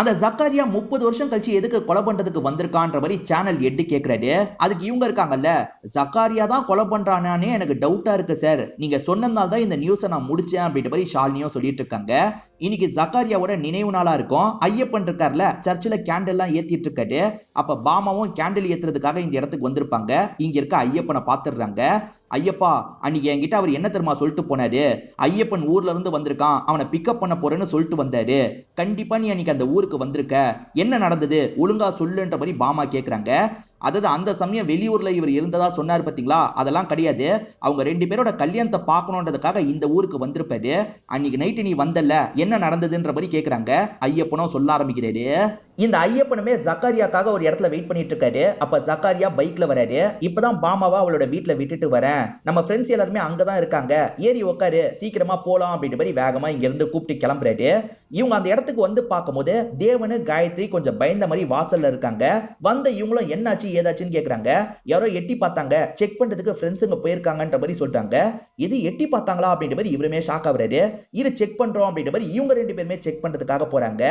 அந்த ஜக்காரியா 30 வருஷம் கழிச்சு எதுக்கு கொலை பண்றதுக்கு வந்திருக்கான்ற மாதிரி சேனல் எட்டு கேக்குறாரு. அதுக்கு இவங்க இருக்காங்கல்ல, ஜக்காரியா தான் கொலை பண்றானே எனக்கு டவுட்டா இருக்கு சார், நீங்க சொன்னதால தான் இந்த நியூஸை நான் முடிச்சேன் அப்படின்ற மாதிரி ஷாலினியும் சொல்லிட்டு இருக்காங்க. இன்னைக்கு ஜக்காரியாவோட நினைவு நாளா இருக்கும். ஐயப்பன் இருக்கார்ல, சர்ச்சில் கேண்டில் எல்லாம் ஏத்திட்டு இருக்காரு. அப்ப பாமாவும் கேண்டில் ஏத்துறதுக்காக இந்த இடத்துக்கு வந்திருப்பாங்க. இங்க இருக்க ஐயப்பனை பாத்துடுறாங்க. ஐயப்பா, அன்னைக்கு என்கிட்ட அவர் என்ன தெரியுமா சொல்லிட்டு போனாரு, ஐயப்பன் ஊர்ல இருந்து வந்திருக்கான், அவனை பிக்கப் பண்ண போறேன்னு சொல்லிட்டு வந்தாரு, கண்டிப்பா நீ அன்னைக்கு அந்த ஊருக்கு வந்திருக்க, என்ன நடந்தது ஒழுங்கா சொல்லுன்ற மாதிரி பாமா கேக்குறாங்க. அதாவது அந்த சமயம் வெளியூர்ல இவர் இருந்ததா சொன்னாரு பாத்தீங்களா, அதெல்லாம் கிடையாது, அவங்க 2 பேரோட கல்யாணத்தை பார்க்கணுன்றதுக்காக இந்த ஊருக்கு வந்திருப்பாரு, அன்னைக்கு நைட்டு நீ வந்தல, என்ன நடந்ததுன்ற மாதிரி கேக்குறாங்க. ஐயப்பனும் சொல்ல ஆரம்பிக்கிறாரு. இந்த ஐயப்பனுமே ஜக்காரியாக்காக ஒரு இடத்துல வெயிட் பண்ணிட்டு இருக்காரு. அப்ப ஜக்காரியா பைக்ல வராரு. இப்பதான் பாமாவா அவளோட வீட்டுல விட்டுட்டு வரேன், நம்ம ஃப்ரெண்ட்ஸ் எல்லாருமே அங்கதான் இருக்காங்க, ஏறி உட்காரு, சீக்கிரமா போலாம் அப்படின்ற மாதிரி வேகமா இங்க இருந்து கூப்பிட்டு கிளம்புறாரு. இவங்க அந்த இடத்துக்கு வந்து பார்க்கும்போது தேவனு காயத்ரி கொஞ்சம் பயந்த மாதிரி வாசல்ல இருக்காங்க. வந்த இவங்களும் என்னாச்சு ஏதாச்சுன்னு கேக்குறாங்க. யாரோ எட்டி பார்த்தாங்க, செக் பண்றதுக்கு ஃப்ரெண்ட்ஸுங்க போயிருக்காங்கன்ற மாதிரி சொல்றாங்க. இது எட்டி பார்த்தாங்களா அப்படின்ற மாதிரி இவருமே ஷாக் ஆகுறாரு. இது செக் பண்றோம் அப்படின்ற மாதிரி இவங்க 2 பேருமே செக் பண்றதுக்காக போறாங்க.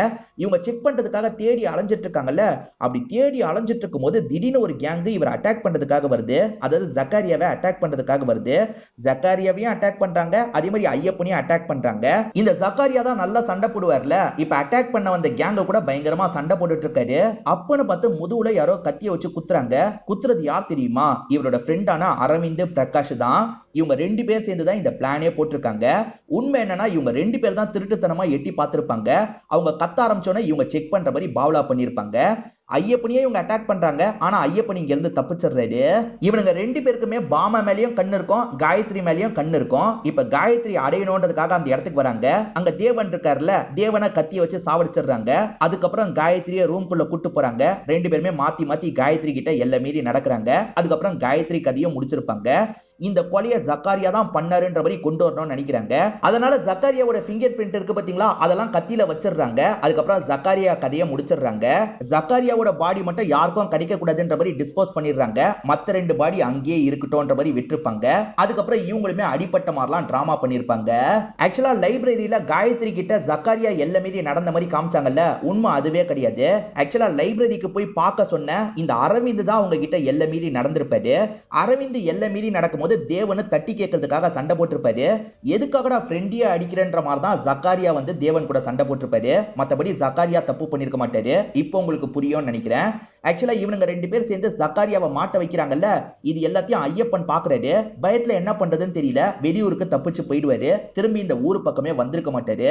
இவங்க செக் பண்றதுக்காக தேடி அலைஞ்சிட்டு இருக்காங்கல்ல, அப்படி தேடி அலைஞ்சிட்டு இருக்கும் போது திடீர்னு ஒரு கேங் இவர் அட்டாக் பண்றதுக்காக வருது. அதாவது ஜக்காரியாவை அட்டாக் பண்றதுக்காக வருது. ஜக்காரியாவையும் அட்டாக் பண்றாங்க, அதே மாதிரி ஐயப்பனையும் அட்டாக் பண்றாங்க. இந்த ஜக்காரியா தான் நல்லா சண்டை போடுவார்ல, இப்ப அட்டாக் பண்ண வந்த கேங்க கூட பயங்கரமா சண்டை போட்டுட்டு இருக்காரு. அப்பன்னு பார்த்து முதுகுல யாரோ கத்திய வச்சு குத்துறாங்க. குத்துறது யார் தெரியுமா, இவரோட ஃப்ரெண்டான அரவிந்த் பிரகாஷ் தான். இவங்க 2 பேர் சேர்ந்து தான் இந்த பிளானே போட்டிருக்காங்க. உண்மை என்னன்னா, இவங்க 2 பேர் தான் திருட்டுத்தனமா எட்டி பார்த்திருப்பாங்க. அவங்க கத்த ஆரம்பிச்சோன்னே இவங்க செக் பண்ற மாதிரி பாவலா பண்ணிருப்பாங்க. ஐயப்பனையே இவங்க அட்டாக் பண்றாங்க. ஆனா ஐயப்பன் இங்க இருந்து தப்பிச்சிடுறாரு. இவனுங்க 2 பேருக்குமே பாமா மேலயும் கண்ணு இருக்கும், காயத்ரி மேலயும் கண்ணு இருக்கும். இப்ப காயத்ரி அடையணும்ன்றதுக்காக அந்த இடத்துக்கு வராங்க. அங்க தேவன் இருக்காருல்ல, தேவனை கத்திய வச்சு சாவடிச்சிடுறாங்க. அதுக்கப்புறம் காயத்ரியை ரூம்குள்ள கூட்டு போறாங்க. 2 பேருமே மாத்தி மாத்தி காயத்ரி கிட்ட எல்லை மீறி நடக்கிறாங்க. அதுக்கப்புறம் காயத்ரி கதையும் முடிச்சிருப்பாங்க. இந்த கொலையை ஜக்காரியா தான் பண்ணாருன்ற மாதிரி கொண்டு வரணும்னு நினைக்கிறாங்க. அதனால ஜக்காரியாவோட ஃபிங்கர் பிரிண்ட் இருக்கு பாத்தீங்களா, அதெல்லாம் கத்தியில வச்சிடுறாங்க. அதுக்கப்புறம் ஜக்காரியா கதையை முடிச்சிடுறாங்க. ஜக்காரியாவோட பாடி மட்டும் யாருக்கும் கிடைக்க கூடாதுன்ற மாதிரி டிஸ்போஸ் பண்ணிடுறாங்க. மத்த 2 பாடி அங்கேயே இருக்கட்டும்ன்ற மாதிரி விட்டுருப்பாங்க. அதுக்கப்புறம் இவங்களுமே அடிப்பட்ட மாதிரிலாம் டிராமா பண்ணிருப்பாங்க. ஆக்சுவலா லைப்ரரியில காயத்ரி கிட்ட ஜக்காரியா எல்லை மீறி நடந்த மாதிரி காமிச்சாங்கல்ல, உண்மை அதுவே கிடையாது. ஆக்சுவலா லைப்ரரிக்கு போய் பார்க்க சொன்ன இந்த அரவிந்த் தான் அவங்க கிட்ட எல்லை மீறி நடந்திருப்பாரு. அரவிந்த் எல்லை மீறி நடக்கும் போது தேவனு தட்டி கேட்கறதுக்காக சண்டை போட்டிருப்பாரு. எதுக்காகடா ஃப்ரெண்டியா அடிக்கிறன்ற மாதிரி தான் ஜக்காரியா வந்து தேவன் கூட சண்டை போட்டிருப்பாரு. மத்தபடி ஜக்காரியா தப்பு பண்ணிருக்க மாட்டாரு. இப்போ உங்களுக்கு புரியும்னு நினைக்கிறேன். ஆக்சுவலா இவனுங்க 2 பேர் சேர்ந்து ஜக்காரியாவை மாட்ட வைக்கிறாங்கல்ல, இது எல்லாத்தையும் ஐயப்பன் பாக்குறாரு. பயத்துல என்ன பண்றதுன்னு தெரியல, வெளியூருக்கு தப்பிச்சு போயிடுவாரு. திரும்பி இந்த ஊரு பக்கமே வந்திருக்க மாட்டாரு.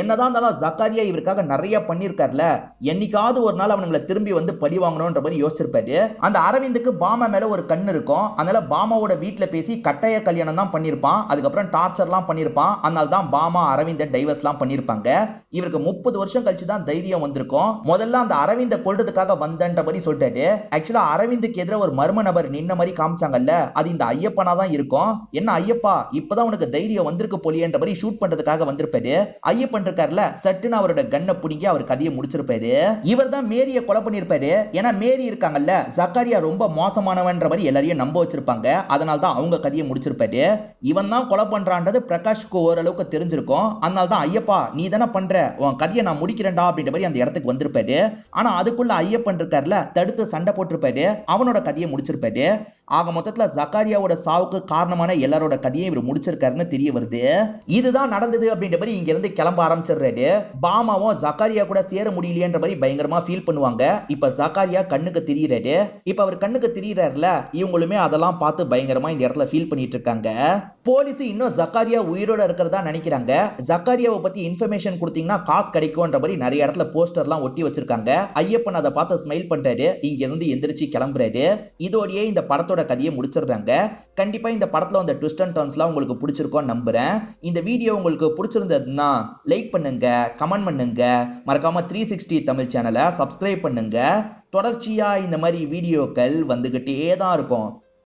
என்னதான் இருந்தாலும் ஜக்காரியா இவருக்காக நிறைய பண்ணிருக்காருல, என்னைக்காவது ஒரு நாள் அவனுங்களை திரும்பி வந்து பழி வாங்கணும்ன்ற மாதிரி யோசிச்சிருப்பாரு. அந்த அரவிந்துக்கு பாமா மேல ஒரு கண்ணு இருக்கும். அதனால பாமாவோட வீட்டுல பேசி கட்டாய கல்யாணம் தான் பண்ணிருப்பான். அதுக்கப்புறம் டார்ச்சர்லாம் பண்ணிருப்பான். அதனால தான் பாமா அரவிந்த டைவர்ஸ்லாம் பண்ணிருப்பாங்க. இவருக்கு 30 வருஷம் கழிச்சு தான் தைரியம் வந்திருக்கும். முதல்ல அந்த அரவிந்த கொல்றதுக்காக வந்தன்ற மாதிரி சொல்லிட்டாரு. ஆக்சுவலா அரவிந்துக்கு எதிராக ஒரு மர்ம நபர் நின்ன மாதிரி காமிச்சாங்கல்ல, அது இந்த ஐயப்பனா தான் இருக்கும். என்ன ஐயப்பா, இப்பதான் உனக்கு தைரியம் வந்திருக்கு போலியன்ற மாதிரி ஷூட் பண்றதுக்காக வந்திருப்பாரு. ஐயப்பன் இருக்கார்ல, சட்டுன்னு அவரோட கண்ணை புடிங்கி அவர் கதையை முடிச்சிருப்பாரு. இவர் தான் மேரிய கொலை பண்ணிருப்பாரு. ஏன்னா மேரி இருக்காங்கல்ல, ஜக்காரியா ரொம்ப மோசமானவன்ற மாதிரி எல்லாரையும் நம்ப வச்சிருப்பாங்க. அதனால தான் அவங்க கதையை முடிச்சிருப்பாரு. இவன் தான் கொலை பண்றான்றது பிரகாஷ்க்கு ஓரளவுக்கு தெரிஞ்சிருக்கும். அதனால தான் ஐயப்பா நீ தானே பண்ற, உன் கதையை நான் முடிக்கிறேன்டா அப்படின்ற மாதிரி அந்த இடத்துக்கு வந்திருப்பாரு. ஆனா அதுக்குள்ள ஐயப்பன் இருக்கார்ல, தடுத்து சண்டை போட்டிருப்பாரு. அவனோட கதையை முடிச்சிருப்பாரு. ஆக மொத்தத்துல ஜக்காரியாவோட சாவுக்கு காரணமான எல்லாரோட கதையை இவர் முடிச்சிருக்காருன்னு தெரிய வருது. இதுதான் நடந்தது அப்படின்ற மாதிரி இங்க இருந்து கிளம்ப ஆரம்பிச்சிடுறாரு. பாமாவும் ஜக்காரியா கூட சேர முடியலையன்ற மாதிரி பயங்கரமா ஃபீல் பண்ணுவாங்க. இப்ப ஜக்காரியா கண்ணுக்கு தெரியறாரு. இப்ப அவர் கண்ணுக்கு தெரியறாருல, இவங்களுமே அதெல்லாம் பார்த்து பயங்கரமா இந்த இடத்துல ஃபீல் பண்ணிட்டு இருக்காங்க. போலீஸ் இன்னும் ஜக்காரியா உயிரோட இருக்கிறதா நினைக்கிறாங்க. ஜக்காரியாவை பத்தி இன்ஃபர்மேஷன் கொடுத்தீங்கன்னா காசு கிடைக்கும்ன்ற மாதிரி நிறைய இடத்துல போஸ்டர்லாம் ஒட்டி வச்சிருக்காங்க. ஐயப்பன் அதை பார்த்து ஸ்மைல் பண்றாரு. இங்க இருந்து எந்திரிச்சு கிளம்புறாரு. இதோடயே இந்த படத்தோட கதையை முடிச்சிடுறாங்க. கண்டிப்பா இந்த படத்துல வந்த ட்விஸ்ட் அண்ட் டர்ன்ஸ்லாம் உங்களுக்கு பிடிச்சிருக்கும் நம்புறேன். இந்த வீடியோ உங்களுக்கு பிடிச்சிருந்ததுன்னா லைக் பண்ணுங்க, கமெண்ட் பண்ணுங்க, மறக்காம 360 தமிழ் சேனலை சப்ஸ்கிரைப் பண்ணுங்க. தொடர்ச்சியா இந்த மாதிரி வீடியோக்கள் வந்துகிட்டே தான் இருக்கும்.